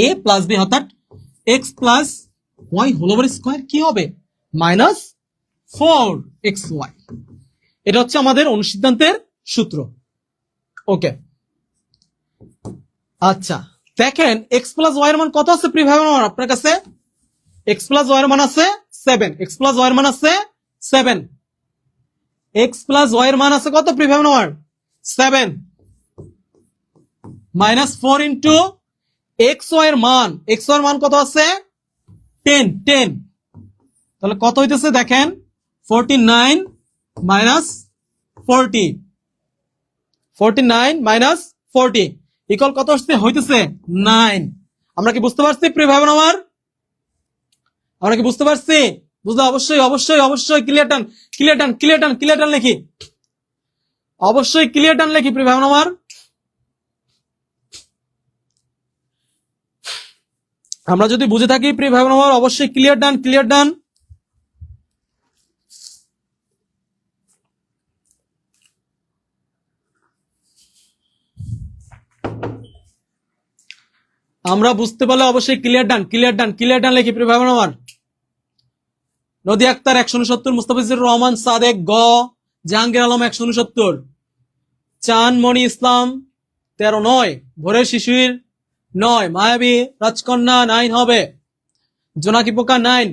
a প্লাস বি অর্থাৎ x plus Y whole over square কি হবে? Minus 4xy। এটা হচ্ছে আমাদের অনুসিদ্ধান্তের সূত্র। ওকে আচ্ছা দেখেন x প্লাস ওয়াই এর মান কত আছে প্রিয় ভাই বোন আপনার কাছে? x প্লাস ওয়াই এর মান আছে 7। x প্লাস ওয়াই এর মান আছে 7। x প্লাস ওয়াই এর মান আছে কত প্রিয় ভাই বোন? 7। -4 ইন্টু এক্স ওয়াই এর মান, এক্স ওয়াই এর মান কত আছে 10, তাহলে কত হইতেছে দেখেন 49 মাইনাস 40, 49 মাইনাস 40 ইকুয়াল কত আসছে হইতেছে 9। আমরা কি বুঝতে পারছি প্রিয় ভাই বোন আমার? আমরা কি বুঝতে পারছি? বুঝলে অবশ্যই অবশ্যই অবশ্যই ক্লিয়ার টান লিখি, অবশ্যই ক্লিয়ার টান লিখি প্রিয় ভাই বোন আমার। আমরা যদি বুঝে থাকি প্রিয় ভাই বোন আমার অবশ্যই ক্লিয়ার ডান। আমরা বুঝতে পারলে অবশ্যই ক্লিয়ার ডান লিখি প্রিয় ভাই বোন আমার। নদী আক্তার 169, মুস্তাফিজুর রহমান সাদেক গ, জাহাঙ্গীর আলম 169, চানমণি ইসলাম 13, 9, ভোরের শিশির 9, মায়াবী রাজকন্যা 9 হবে, জোনাকি পোকা 9,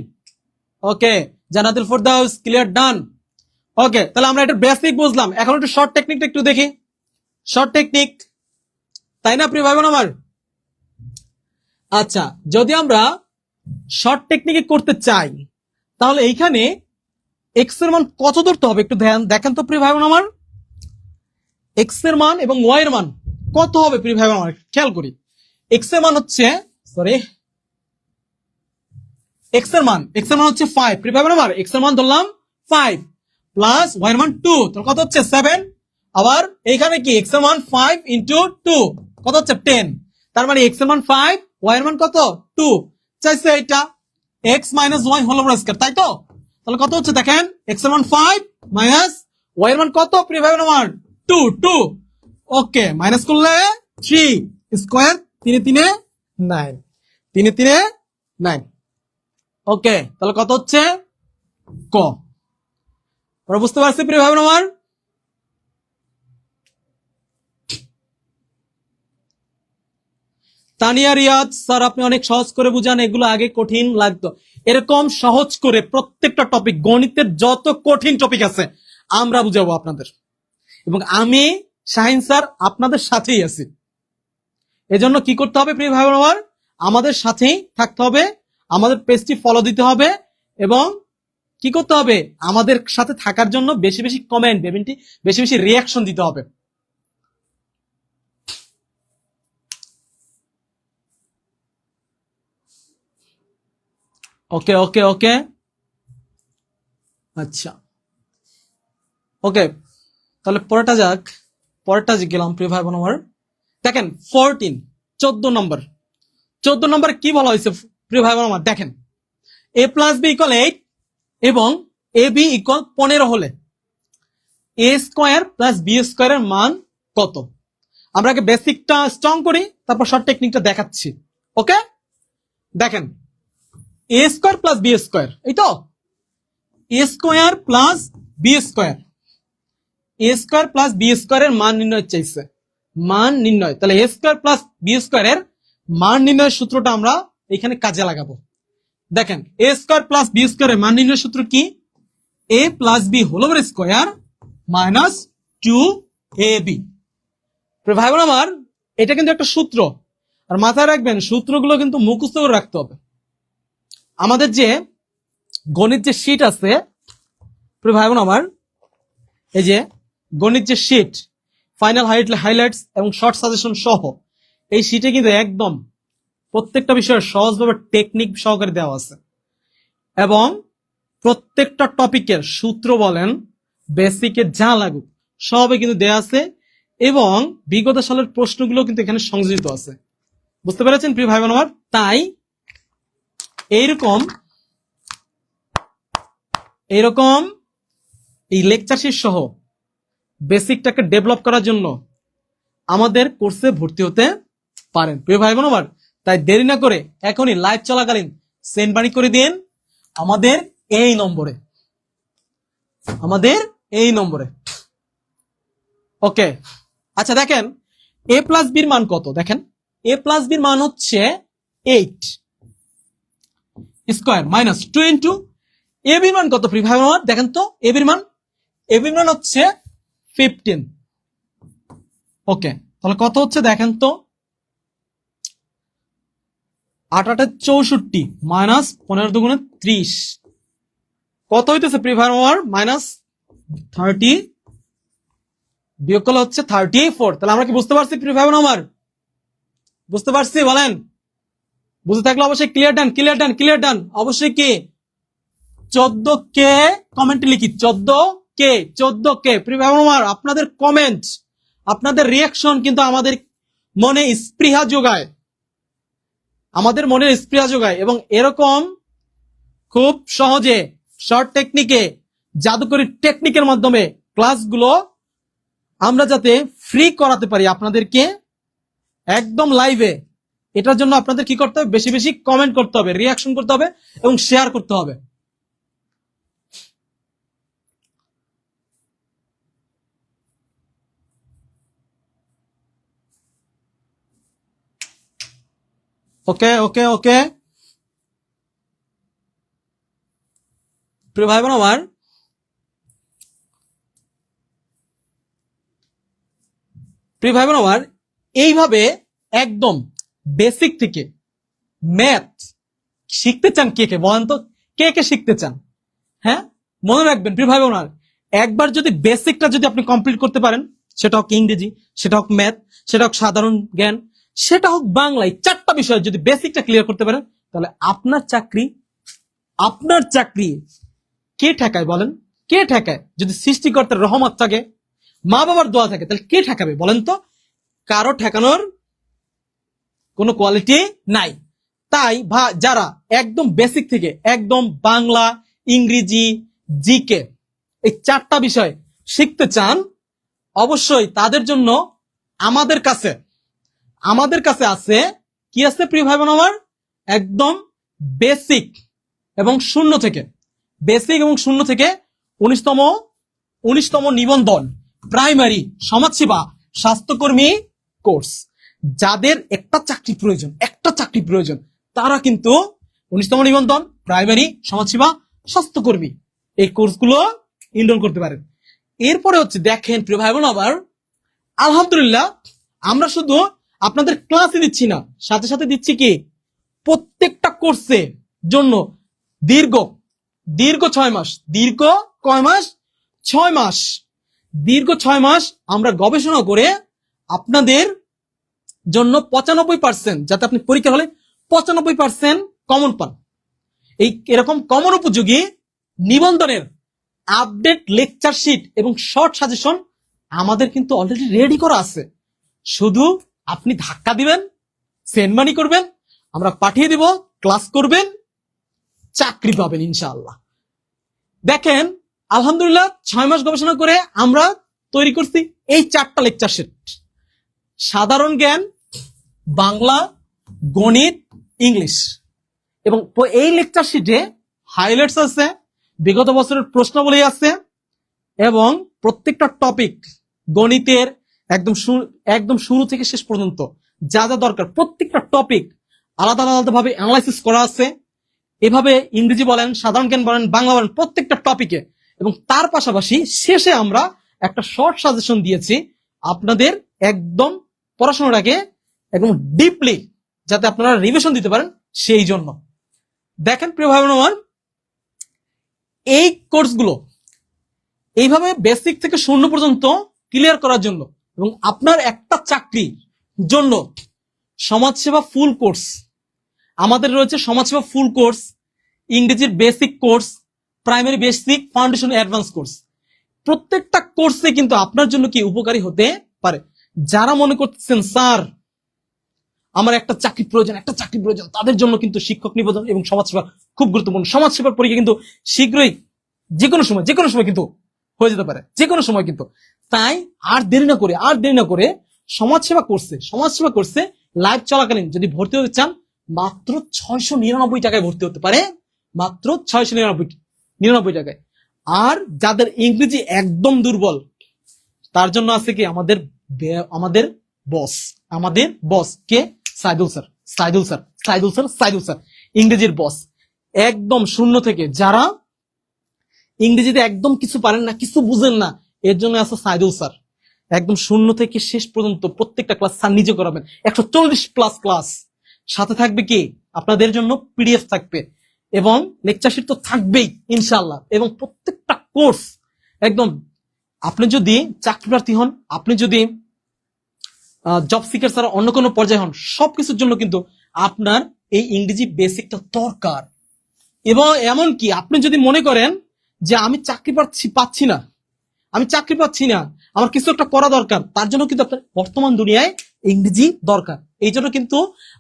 ওকে, জান্নাতুল ফেরদাউস ক্লিয়ার ডান। ওকে, তাহলে আমরা এটা বেসিক বুঝলাম, এখন একটু শর্ট টেকনিকটা একটু দেখি, শর্ট টেকনিক, তাই না প্রিয় ভাই বোন আমার? আচ্ছা, যদি আমরা শর্ট টেকনিকে করতে চাই তাহলে এইখানে এক্স এর মান কত ধরতে হবে একটু দেখেন তো প্রিয় ভাই বোন আমার। এক্স এর মান এবং ওয়াই এর মান কত হবে প্রিয় ভাই বোন আমার, খেয়াল করি। এক্স এর মান হচ্ছে এক্স এর মান হচ্ছে 5 প্রিয় ভাই বোন আমার, এক্স এর মান ধরলাম 5 প্লাস ওয়াই এর মান 2, তাহলে কত হচ্ছে 7। আবার এইখানে কি এক্স এর মান 5 ইন্টু 2 কত হচ্ছে 10, তার মানে এক্স এর মান 5, ওয়াই এর মান কত 2, চাইছে এটা X minus Y whole over square, তাই তো? তাহলে কত হচ্ছে দেখেন এক্স এর মান 5 মাইনাস ওয়াই এর মান কত প্রিয় ভাই বোন আমার 2, ওকে, মাইনাস করলে 3 স্কয়ার 3 3 9, 3 3 9, ওকে, তাহলে কত হচ্ছে ক। আমরা বুঝতে পারছি প্রিয় ভাই বোন আমার? তানিয়া রিয়াজ স্যার আপনি অনেক সহজ করে বুঝান, এগুলো আগে কঠিন লাগতো। এরকম সহজ করে প্রত্যেকটা টপিক, গণিতের যত কঠিন টপিক আছে আমরা বুঝাবো আপনাদের, এবং আমি শাহিন স্যার আপনাদের সাথেই আছি। এজন্য কি করতে হবে প্রিয় ভাই বোন আমার, আমাদের সাথেই থাকতে হবে, আমাদের পেজটি ফলো দিতে হবে, এবং কি করতে হবে আমাদের সাথে থাকার জন্য বেশি বেশি কমেন্ট, বেশি বেশি রিয়াকশন দিতে হবে। ওকে ওকে ওকে, আচ্ছা ওকে, তাহলে পরেরটা গেলাম প্রিয় ভাই বোন আমার। দেখেন 14 নম্বর কি বলা হয়েছে প্রিয় ভাই বোন আমার, দেখেন a প্লাস বি ইকুয়াল 8 এবং এ বি ইকুয়াল 15 হলে এ স্কোয়ার প্লাস বি স্কোয়ারের মান কত? আমরা আগে বেসিকটা স্ট্রং করি, তারপর শর্ট টেকনিকটা দেখাচ্ছি। ওকে, দেখেন এ স্কোয়ার প্লাস বি স্কোয়ার, এই তো এ স্কোয়ার প্লাস বি স্কোয়ার, এ স্কোয়ার প্লাস বি স্কোয়ারের মান নির্ণয় চাইছে, মান নির্ণয়। তাহলে এ স্কোয়ার প্লাস বি স্কোয়ারের মান নির্ণয়ের সূত্রটা আমরা এখানে কাজে লাগাবো। দেখেন এ স্কোয়ার প্লাস বি স্কোয়ারের মান নির্ণয়ের সূত্র কি? এ plus B whole over square minus 2ab। ভাই বোন আমার, এটা কিন্তু একটা সূত্র, আর মাথায় রাখবেন সূত্রগুলো কিন্তু মুখস্থ করে রাখতে হবে। আমাদের যে গণিত যে শীট আছে ভাই বোন আমার, এই যে গণিত যে শীট, ফাইনাল হাইলাইটস এবং শর্ট সাজেশন সহ, এই শীটে কিন্তু একদম প্রত্যেকটা বিষয়ের সহজভাবে টেকনিক সহকারে দেওয়া আছে, এবং প্রত্যেকটা টপিকের সূত্র বলেন বেসিকে যা লাগুক সবে কিন্তু দেওয়া আছে, এবং বিগত সালের প্রশ্নগুলো কিন্তু এখানে সংযোজিত আছে। বুঝতে পেরেছেন প্রিয় ভাই বোন আমার? তাই এইরকম এই লেকচার শীট সহ বেসিকটাকে ডেভেলপ করার জন্য আমাদের কোর্সে ভর্তি হতে পারেন প্রিয় ভাই বোন আমার। তাই দেরি না করে এখনই লাইভ চলাকালীন সেন্ড মানি করে দিন আমাদের এই নম্বরে, ওকে। আচ্ছা দেখেন এ প্লাস বির মান কত, দেখেন এ প্লাস বির মান হচ্ছে 8 স্কোয়ার মাইনাস 2 ইন্টু এ বির মান কত প্রিয় ভাই আমার, দেখেন তো এ বির মান হচ্ছে 15। ওকে, তাহলে কত হচ্ছে দেখেন তো 8 8 64 মাইনাস 15 দুগুণে 30 কত হইতেছে প্রিয় ভাই আমার মাইনাস 30 বিয়োগ করলে হচ্ছে 34। তাহলে আমরা কি বুঝতে পারছি প্রিয় ভাই আমার? বুঝতে পারছি বলেন? বুঝতে থাকলে অবশ্যই ক্লিয়ার ডান অবশ্যই কি 14 কে কমেন্টে লিখি 14 কে প্রিয় ভাই আমার আপনাদের কমেন্ট আপনাদের রিয়াকশন কিন্তু আমাদের মনে স্পৃহা যোগায় এবং এরকম খুব সহজে শর্ট টেকনিকে জাদুকরি টেকনিকের মাধ্যমে ক্লাসগুলো আমরা যাতে ফ্রি করাতে পারি আপনাদেরকে একদম লাইভে, এটার জন্য আপনাদের কি করতে হবে? বেশি বেশি কমেন্ট করতে হবে, রিয়াকশন করতে হবে এবং শেয়ার করতে হবে। ওকে ওকে ওকে প্রিয় ভাই বোন আমার এইভাবে একদম বেসিক থেকে ম্যাথ শিখতে চান কে কে বলেন তো? কে শিখতে চান? হ্যাঁ, মনে রাখবেন প্রিয় ভাই বোন একবার যদি বেসিকটা যদি আপনি কমপ্লিট করতে পারেন, সেটা হোক ইংরেজি, সেটা হোক ম্যাথ, সেটা হোক সাধারণ জ্ঞান, সেটা হোক বাংলায়, 4টা বিষয় যদি বেসিকটা ক্লিয়ার করতে পারেন, তাহলে আপনার চাকরি কে ঠেকায় বলেন? কে ঠেকায়? যদি সৃষ্টিকর্তার রহমত থাকে, মা বাবার দোয়া থাকে, তাহলে কে ঠেকাবে বলেন তো? কারো ঠেকানোর কোনো কোয়ালিটি নাই। তাই যারা একদম বেসিক থেকে একদম বাংলা, ইংরেজি, জিকে এই 4টা বিষয় শিখতে চান, অবশ্যই তাদের জন্য আমাদের কাছে আছে কি আছে প্রিয় ভাই বোন আমার? একদম বেসিক এবং শূন্য থেকে 19তম নিবন্ধন প্রাইমারি সমাজসেবা স্বাস্থ্যকর্মী কোর্স। যাদের একটা চাকরি প্রয়োজন তারা কিন্তু 19তম নিবন্ধন প্রাইমারি সমাজসেবা স্বাস্থ্যকর্মী এই কোর্সগুলো এনরোল করতে পারেন। এরপরে হচ্ছে দেখেন প্রিয় ভাই বোন আমার, আলহামদুলিল্লাহ আমরা শুধু আপনাদের ক্লাসই দিচ্ছি না, সাথে সাথে দিচ্ছি কি প্রত্যেকটা কোর্সের জন্য দীর্ঘ 6 মাস, দীর্ঘ 6 মাস আমরা গবেষণা করে আপনাদের জন্য 95%, যাতে আপনি পরীক্ষা হলে 95% কমন পান। এরকম কমন উপযোগী নিবন্ধনের আপডেট লেকচার শিট এবং শর্ট সাজেশন আমাদের কিন্তু অলরেডি রেডি করা আছে। শুধু আপনি ধাক্কা দিবেন, সেন্ড মানি করবেন, আমরা পাঠিয়ে দিব, ক্লাস করবেন, চাকরি পাবেন ইনশাআল্লাহ। দেখেন আলহামদুলিল্লাহ 6 মাস গবেষণা করে আমরা তৈরি করছি এই 4টা লেকচার শিট। সাধারণ জ্ঞান, বাংলা, গণিত, ইংলিশ, এবং এই লেকচার শিটে হাইলাইটস আছে, বিগত বছরের প্রশ্নাবলী আছে, এবং প্রত্যেকটা টপিক গণিতের একদম শুরু থেকে শেষ পর্যন্ত যা যা দরকার প্রত্যেকটা টপিক আলাদা ভাবে অ্যানালাইসিস করা আছে। এভাবে ইংরেজি বলেন, সাধারণ জ্ঞান বলেন, বাংলা বলেন, প্রত্যেকটা টপিকে। এবং তার পাশাপাশি শেষে আমরা একটা শর্ট সাজেশন দিয়েছি আপনাদের একদম পড়াশোনাটাকে একদম ডিপলি যাতে আপনারা রিভিশন দিতে পারেন সেই জন্য। দেখেন প্রিয় ভাই বোন আমার, এই কোর্সগুলো এইভাবে বেসিক থেকে শূন্য পর্যন্ত ক্লিয়ার করার জন্য এবং আপনার একটা চাকরির জন্য সমাজসেবা ফুল কোর্স আমাদের রয়েছে। সমাজসেবা ফুল কোর্স, ইংরেজির basic course, primary basic, foundation, advance course. প্রত্যেকটা কোর্সে কিন্তু আপনার জন্য কি উপকারী হতে পারে। যারা মনে করতেছেন স্যার আমার একটা চাকরি প্রয়োজন, তাদের জন্য কিন্তু শিক্ষক নিবন্ধন এবং সমাজসেবা খুব গুরুত্বপূর্ণ। সমাজসেবার পরীক্ষা কিন্তু শীঘ্রই যে কোনো সময় কিন্তু হয়ে যেতে পারে, যে কোনো সময় কিন্তু। তাই আর দেরি না করে সমাজসেবা কোর্সে লাইভ চলাকালীন যদি ভর্তি হতে চান, মাত্র 699 টাকায় ভর্তি হতে পারে, মাত্র 699 টাকায়। আর যাদের ইংরেজি একদম দুর্বল তার জন্য আছে কি আমাদের বস কে সাইদুল স্যার, ইংরেজির বস। একদম শূন্য থেকে যারা ইংরেজিতে একদম কিছু পারেন না, কিছু বুঝেন না, এর জন্য আছে সাইদুল স্যার। একদম শূন্য থেকে শেষ পর্যন্ত প্রত্যেকটা ক্লাস স্যার নিজে করাবেন, 140+ ক্লাস। সাথে থাকবে কি আপনাদের জন্য পিডিএফ থাকবে এবং লেকচার শিট তো থাকবেই ইনশাআল্লাহ। এবং প্রত্যেকটা কোর্স একদম, আপনি যদি চাকরি প্রার্থী হন, আপনি যদি জব সিকার ছাড়া অন্য কোনো পর্যায়ে হন, সবকিছুর জন্য কিন্তু আপনার এই ইংরেজি বেসিকটা দরকার। এবং এমনকি আপনি যদি মনে করেন যে আমি চাকরি পাচ্ছি না, আমার কিছু একটা করা দরকার, তার জন্য কিন্তু আপনার বর্তমান দুনিয়ায় ইংরেজি দরকার। এই জন্য কিন্তু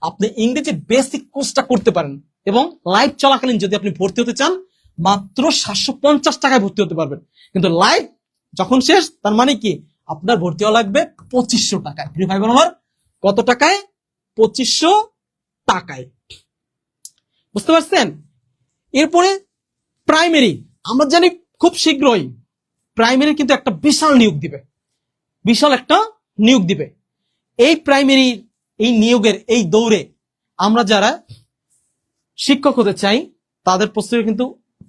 আপনি ইংরেজি বেসিক কোর্সটা করতে পারেন। এবং লাইভ চলাকালীন যদি আপনি ভর্তি হতে চান, মাত্র 750 টাকায় ভর্তি হতে পারবেন। কিন্তু লাইভ যখন শেষ, তার মানে কি আপনার ভর্তি হওয়া লাগবে 2500 টাকায়। প্রিয় ভাই বোন আমার, কত টাকায়? 2500 টাকায়। বুঝতে পারছেন? এরপরে প্রাইমারি, আমরা জানি খুব শীঘ্রই প্রাইমারি কিন্তু একটা বিশাল একটা নিয়োগ দিবে। এই প্রাইমারি এই নিয়োগের এই দৌড়ে আমরা যারা শিক্ষক হতে চাই, তাদের প্রস্তুতি কিন্তু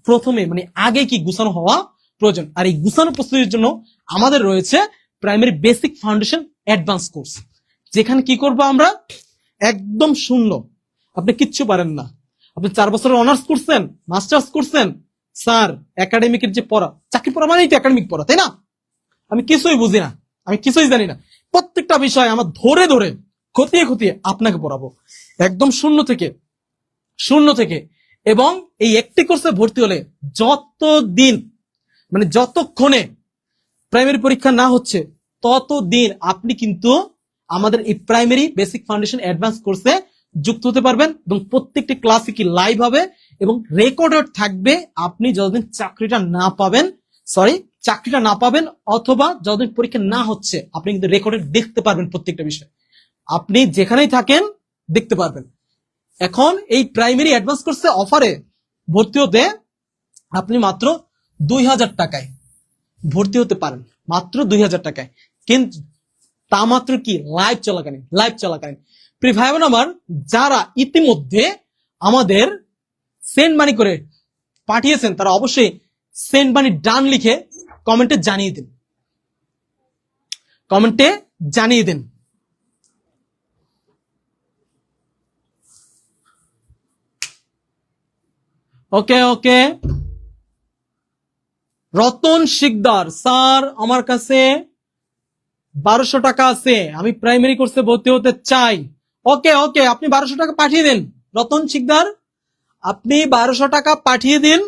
প্রথমে মানে আগে কি গুছানো হওয়া প্রয়োজন। আর এই গুছানো প্রস্তুতির জন্য আমাদের রয়েছে primary basic foundation advance course, যেখানে কি করবো আমরা একদম শূন্য, আপনি কিচ্ছু পারেন না, আপনি 4 বছরের অনার্স করছেন, মাস্টার্স করছেন, স্যার একাডেমিকের যে পড়া, চাকরি পড়া মানেই তো একাডেমিক পড়া, তাই না? আমি কিছুই বুঝি না, আমি কিছুই জানি না, প্রত্যেকটা বিষয় আমার ধরে ধরে খতিয়ে আপনাকে পড়াবো একদম শূন্য থেকে। এবং এই একটি কোর্সে ভর্তি হলে যতদিন মানে যতক্ষণে প্রাইমারি পরীক্ষা না হচ্ছে, ততদিন আপনি কিন্তু আমাদের এই প্রাইমারি বেসিক ফাউন্ডেশন অ্যাডভান্স কোর্সে যুক্ত হতে পারবেন। এবং প্রত্যেকটি ক্লাসে কি লাইভ হবে এবং রেকর্ডেড থাকবে। আপনি যতদিন চাকরিটা না পাবেন অথবা যতদিন পরীক্ষা না হচ্ছে, আপনি কিন্তু রেকর্ডেড দেখতে পারবেন। প্রত্যেকটা বিষয় আপনি যেখানেই থাকেন দেখতে পারবেন। এখন এই প্রাইমারি অ্যাডভান্স কোর্সে অফারে ভর্তি হতে আপনি মাত্র 2000 টাকায় ভর্তি হতে পারেন, মাত্র 2000 টাকায়। কিন্তু তা মাত্র কি লাইভ চলাকালীন। প্রিয় ভাই বোন আমার, যারা ইতিমধ্যে আমাদের সেন্ড মানি করে পাঠিয়েছেন, তারা অবশ্যই সেন্ড মানি ডান লিখে কমেন্টে জানিয়ে দিন। ওকে। রতন শিকদার, স্যার আমার কাছে 1200 টাকা আছে, আমি প্রাইমারি কোর্সে ভর্তি হতে চাই। ওকে, আপনি 1200 টাকা পাঠিয়ে দিন। রতন শিকদার, আপনি 1200 টাকা পাঠিয়ে দিন,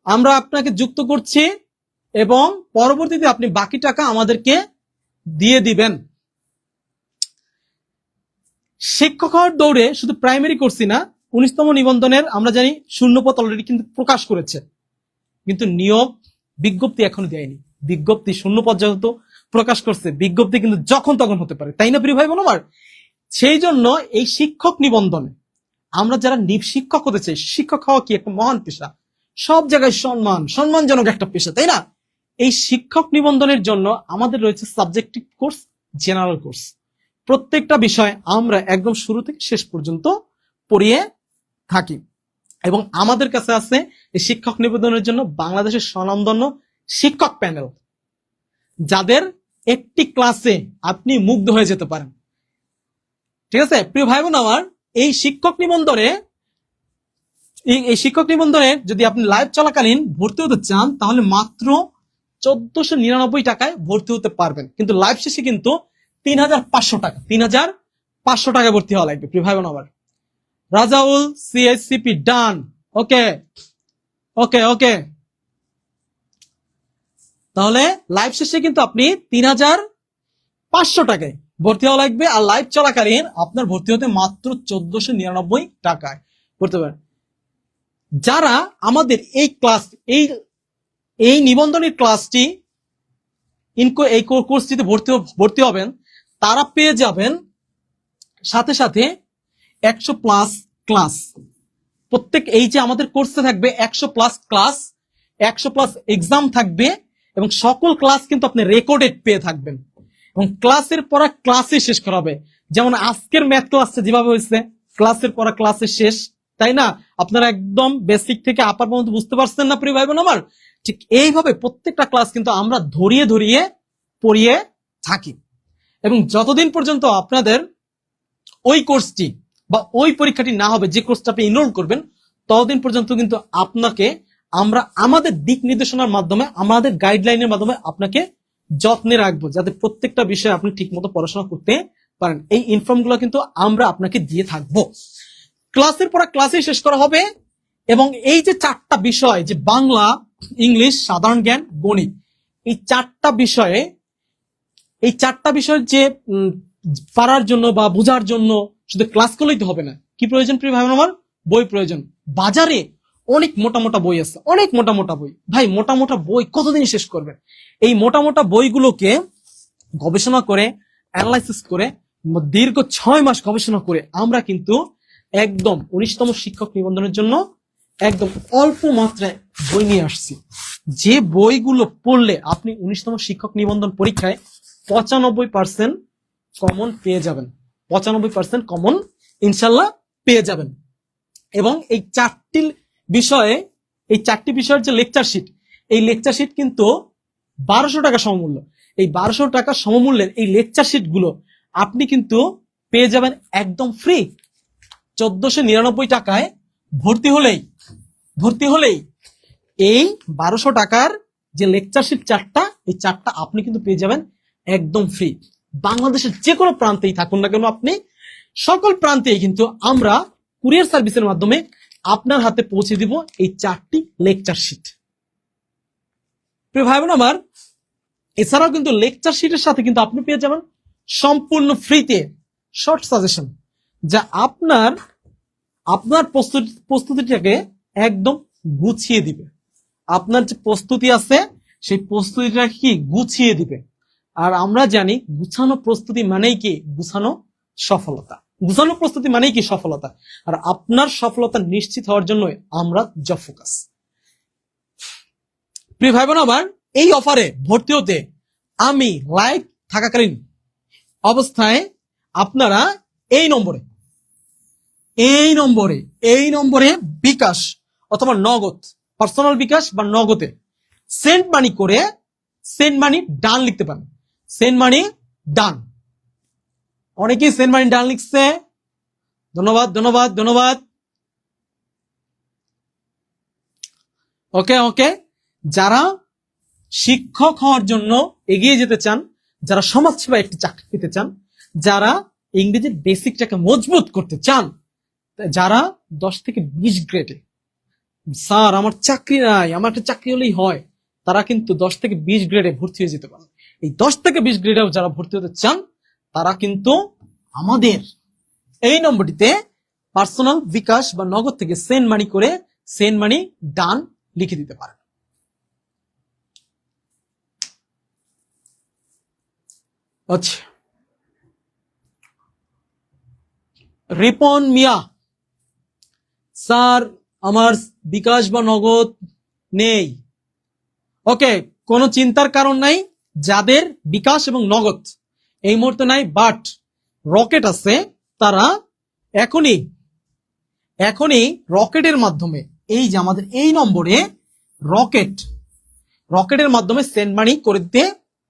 আমরা আপনাকে যুক্ত করছি এবং পরবর্তীতে আপনি বাকি টাকা আমাদেরকে দিয়ে দিবেন। শিক্ষক হওয়ার দৌড়ে শুধু প্রাইমারি কোর্সই না, 19তম নিবন্ধনের আমরা জানি শূন্যপদ অলরেডি কিন্তু প্রকাশ করেছে, কিন্তু নিয়োগ বিজ্ঞপ্তি এখনো দেয়নি। বিজ্ঞপ্তি শূন্যপদ যেহেতু প্রকাশ করছে, বিজ্ঞপ্তি কিন্তু যখন তখন হতে পারে, তাই না প্রিয় ভাই বোন আমার? সেই জন্য এই শিক্ষক নিবন্ধনে আমরা যারা শিক্ষক হতে চাই, শিক্ষক হওয়া কি একটা মহান পেশা, সব জায়গায় সম্মানজনক একটা পেশা, তাই না? এই শিক্ষক নিবন্ধনের জন্য আমাদের রয়েছে সাবজেক্টিভ কোর্স, জেনারেল কোর্স। প্রত্যেকটা বিষয় আমরা একদম শুরু থেকে শেষ পর্যন্ত পড়িয়ে থাকি। এবং আমাদের কাছে আছে এই শিক্ষক নিবন্ধনের জন্য বাংলাদেশের স্বনামধন্য শিক্ষক প্যানেল, যাদের একটি ক্লাসে আপনি মুগ্ধ হয়ে যেতে পারেন। ঠিক আছে প্রিয় ভাই বোন আমার, এই শিক্ষক নিবন্ধনে যদি আপনি লাইভ চলাকালীন ভর্তি হতে চান, তাহলে মাত্র 1499 টাকায় ভর্তি হতে পারবেন। কিন্তু লাইভ শেষে কিন্তু 3500 টাকা ভর্তি হওয়া লাগবে প্রিয় ভাই বোন আমার। রাজাউল সিএসসিপি ডান। ওকে, তাহলে লাইভ শেষে কিন্তু আপনি 3500 টাকায় ভর্তি হওয়া লাগবে। আর লাইভ চলাকালীন আপনার ভর্তি হতে মাত্র 1499 টাকায় ভর্তি পারেন। যারা আমাদের এই নিবন্ধনের ক্লাসটি এই কোর্সটিতে ভর্তি হবেন, তারা পেয়ে যাবেন সাথে 100+ ক্লাস। প্রত্যেক এই যে আমাদের কোর্সে থাকবে 100+ ক্লাস, 100+ এক্সাম থাকবে এবং সকল ক্লাস কিন্তু আপনি রেকর্ডেড পেয়ে থাকবেন। এবং ক্লাসের পর ক্লাসে শেষ করা হবে। যেমন আজকের ম্যাথ ক্লাসটা যেভাবে হয়েছে, ক্লাসের পর ক্লাসে শেষ, তাই না? আপনারা একদম বেসিক থেকে আপার পর্যন্ত বুঝতে পারছেন না প্রিয় ভাই বোন আমার? ঠিক এইভাবে প্রত্যেকটা ক্লাস কিন্তু আমরা ধরিয়ে পড়িয়ে থাকি। এবং যতদিন পর্যন্ত আপনাদের ওই কোর্সটি বা ওই পরীক্ষাটি না হবে, যে কোর্সটা আপনি এনরোল করবেন, ততদিন পর্যন্ত কিন্তু আপনাকে আমরা আমাদের দিক নির্দেশনার মাধ্যমে, আমাদের গাইডলাইনের মাধ্যমে আপনাকে যত্নে রাখবো, যাতে প্রত্যেকটা বিষয়ে আপনি ঠিক মতো পড়াশোনা করতে পারেন। এই ইনফর্ম গুলো কিন্তু আমরা আপনাকে দিয়ে থাকবো। ক্লাসের পর ক্লাসে শেষ করা হবে, এবং এই যে 4টা বিষয়, যে বাংলা, ইংলিশ, সাধারণ জ্ঞান, গণিত, এই 4টা বিষয়ের যে পারার জন্য বা বোঝার জন্য শুধু ক্লাস করলেই তো হবে না। কি প্রয়োজন প্রিয় ভাই আমার? বই প্রয়োজন। বাজারে অনেক মোটা মোটা বই আছে, অনেক মোটা মোটা বই। ভাই মোটা মোটা বই কতদিন শেষ করবেন? এই মোটা মোটা বইগুলোকে গবেষণা করে, অ্যানালাইসিস করে, দীর্ঘ 6 মাস গবেষণা করে আমরা কিন্তু একদম 19তম শিক্ষক নিবন্ধনের জন্য একদম অল্প মাত্রায় বই নিয়ে আসছি, যে বইগুলো পড়লে আপনি 19তম শিক্ষক নিবন্ধন পরীক্ষায় 95% কমন পেয়ে যাবেন। 95% কমন ইনশাল্লাহ পেয়ে যাবেন। এবং এই 4টি বিষয়ের যে লেকচার শিট, এই লেকচার শিট কিন্তু 1200 টাকা সমমূল্য। এই 1200 টাকা সমমূল্যের এই লেকচার শিট গুলো আপনি কিন্তু পেয়ে যাবেন একদম ফ্রি। 1499 টাকায় ভর্তি হলেই এই 1200 টাকার যে লেকচার শিট 4টা, এই 4টা আপনি কিন্তু পেয়ে যাবেন একদম ফ্রি। বাংলাদেশের যে কোনো প্রান্তেই থাকুন না কেন আপনি, সকল প্রান্তেই কিন্তু আমরা কুরিয়ার সার্ভিসের মাধ্যমে আপনার হাতে পৌঁছে দিব এই 4টি লেকচার শিট। প্রিয় ভাই বোন আমার, এছাড়াও কিন্তু লেকচার শিটের সাথে কিন্তু আপনি পেয়ে যাবেন সম্পূর্ণ ফ্রিতে শর্ট সাজেশন, যা আপনার প্রস্তুতিটাকে একদম গুছিয়ে দিবে। আপনার যে প্রস্তুতি আছে সেই প্রস্তুতিটাকে কি গুছিয়ে দিবে। আর আমরা জানি গুছানো প্রস্তুতি মানেই কি গুছানো সফলতা, গুছানো প্রস্তুতি মানেই কি সফলতা। আর আপনার সফলতা নিশ্চিত হওয়ার জন্য আমরা জব ফোকাস। প্রিয় ভাই বোন আমার, এই অফারে ভর্তি হতে আমি লাইভ থাকাকালীন অবস্থায় আপনারা এই নম্বরে বিকাশ অথবা নগদ, পার্সোনাল বিকাশ বা নগদে সেন্ড মানি করে সেন্ড মানি ডান লিখতে পারেন। সেন্ড মানি ডান, অনেকেই সেন্ড মানি ডান লিখছে, ধন্যবাদ ধন্যবাদ ধন্যবাদ। ওকে, যারা শিক্ষক হওয়ার জন্য এগিয়ে যেতে চান, যারা সমাজসেবায় একটি চাকরি পেতে চান, যারা ইংরেজির বেসিকটাকে মজবুত করতে চান, যারা 10 থেকে 20 গ্রেডে, স্যার আমার চাকরি নাই, আমার একটা চাকরি হলেই হয়, তারা কিন্তু 10 থেকে 20 গ্রেডে ভর্তি হয়ে যেতে পারে। এই 10 থেকে 20 গ্রেডেও যারা ভর্তি হতে চান, তারা কিন্তু আমাদের এই নম্বরটিতে পার্সোনাল বিকাশ বা নগদ থেকে সেন্ড মানি করে সেন্ড মানি ডান লিখে দিতে পারেন। আচ্ছা, রিপন মিয়া, স্যার আমার বিকাশ বা নগদ নেই। ওকে, কোনো চিন্তার কারণ নাই। যাদের বিকাশ এবং নগদ এই মুহূর্তে নাই বাট রকেট আছে, তারা এখনই রকেটের মাধ্যমে, এই যে আমাদের এই নম্বরে রকেটের মাধ্যমে সেন্ড মানি করে দিতে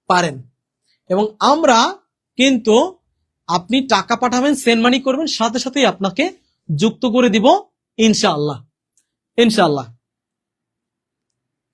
পারেন। এবং আমরা কিন্তু, আপনি টাকা পাঠাবেন, সেন্ড মানি করবেন, সাথে সাথেই আপনাকে যুক্ত করে দিব ইনশাআল্লাহ।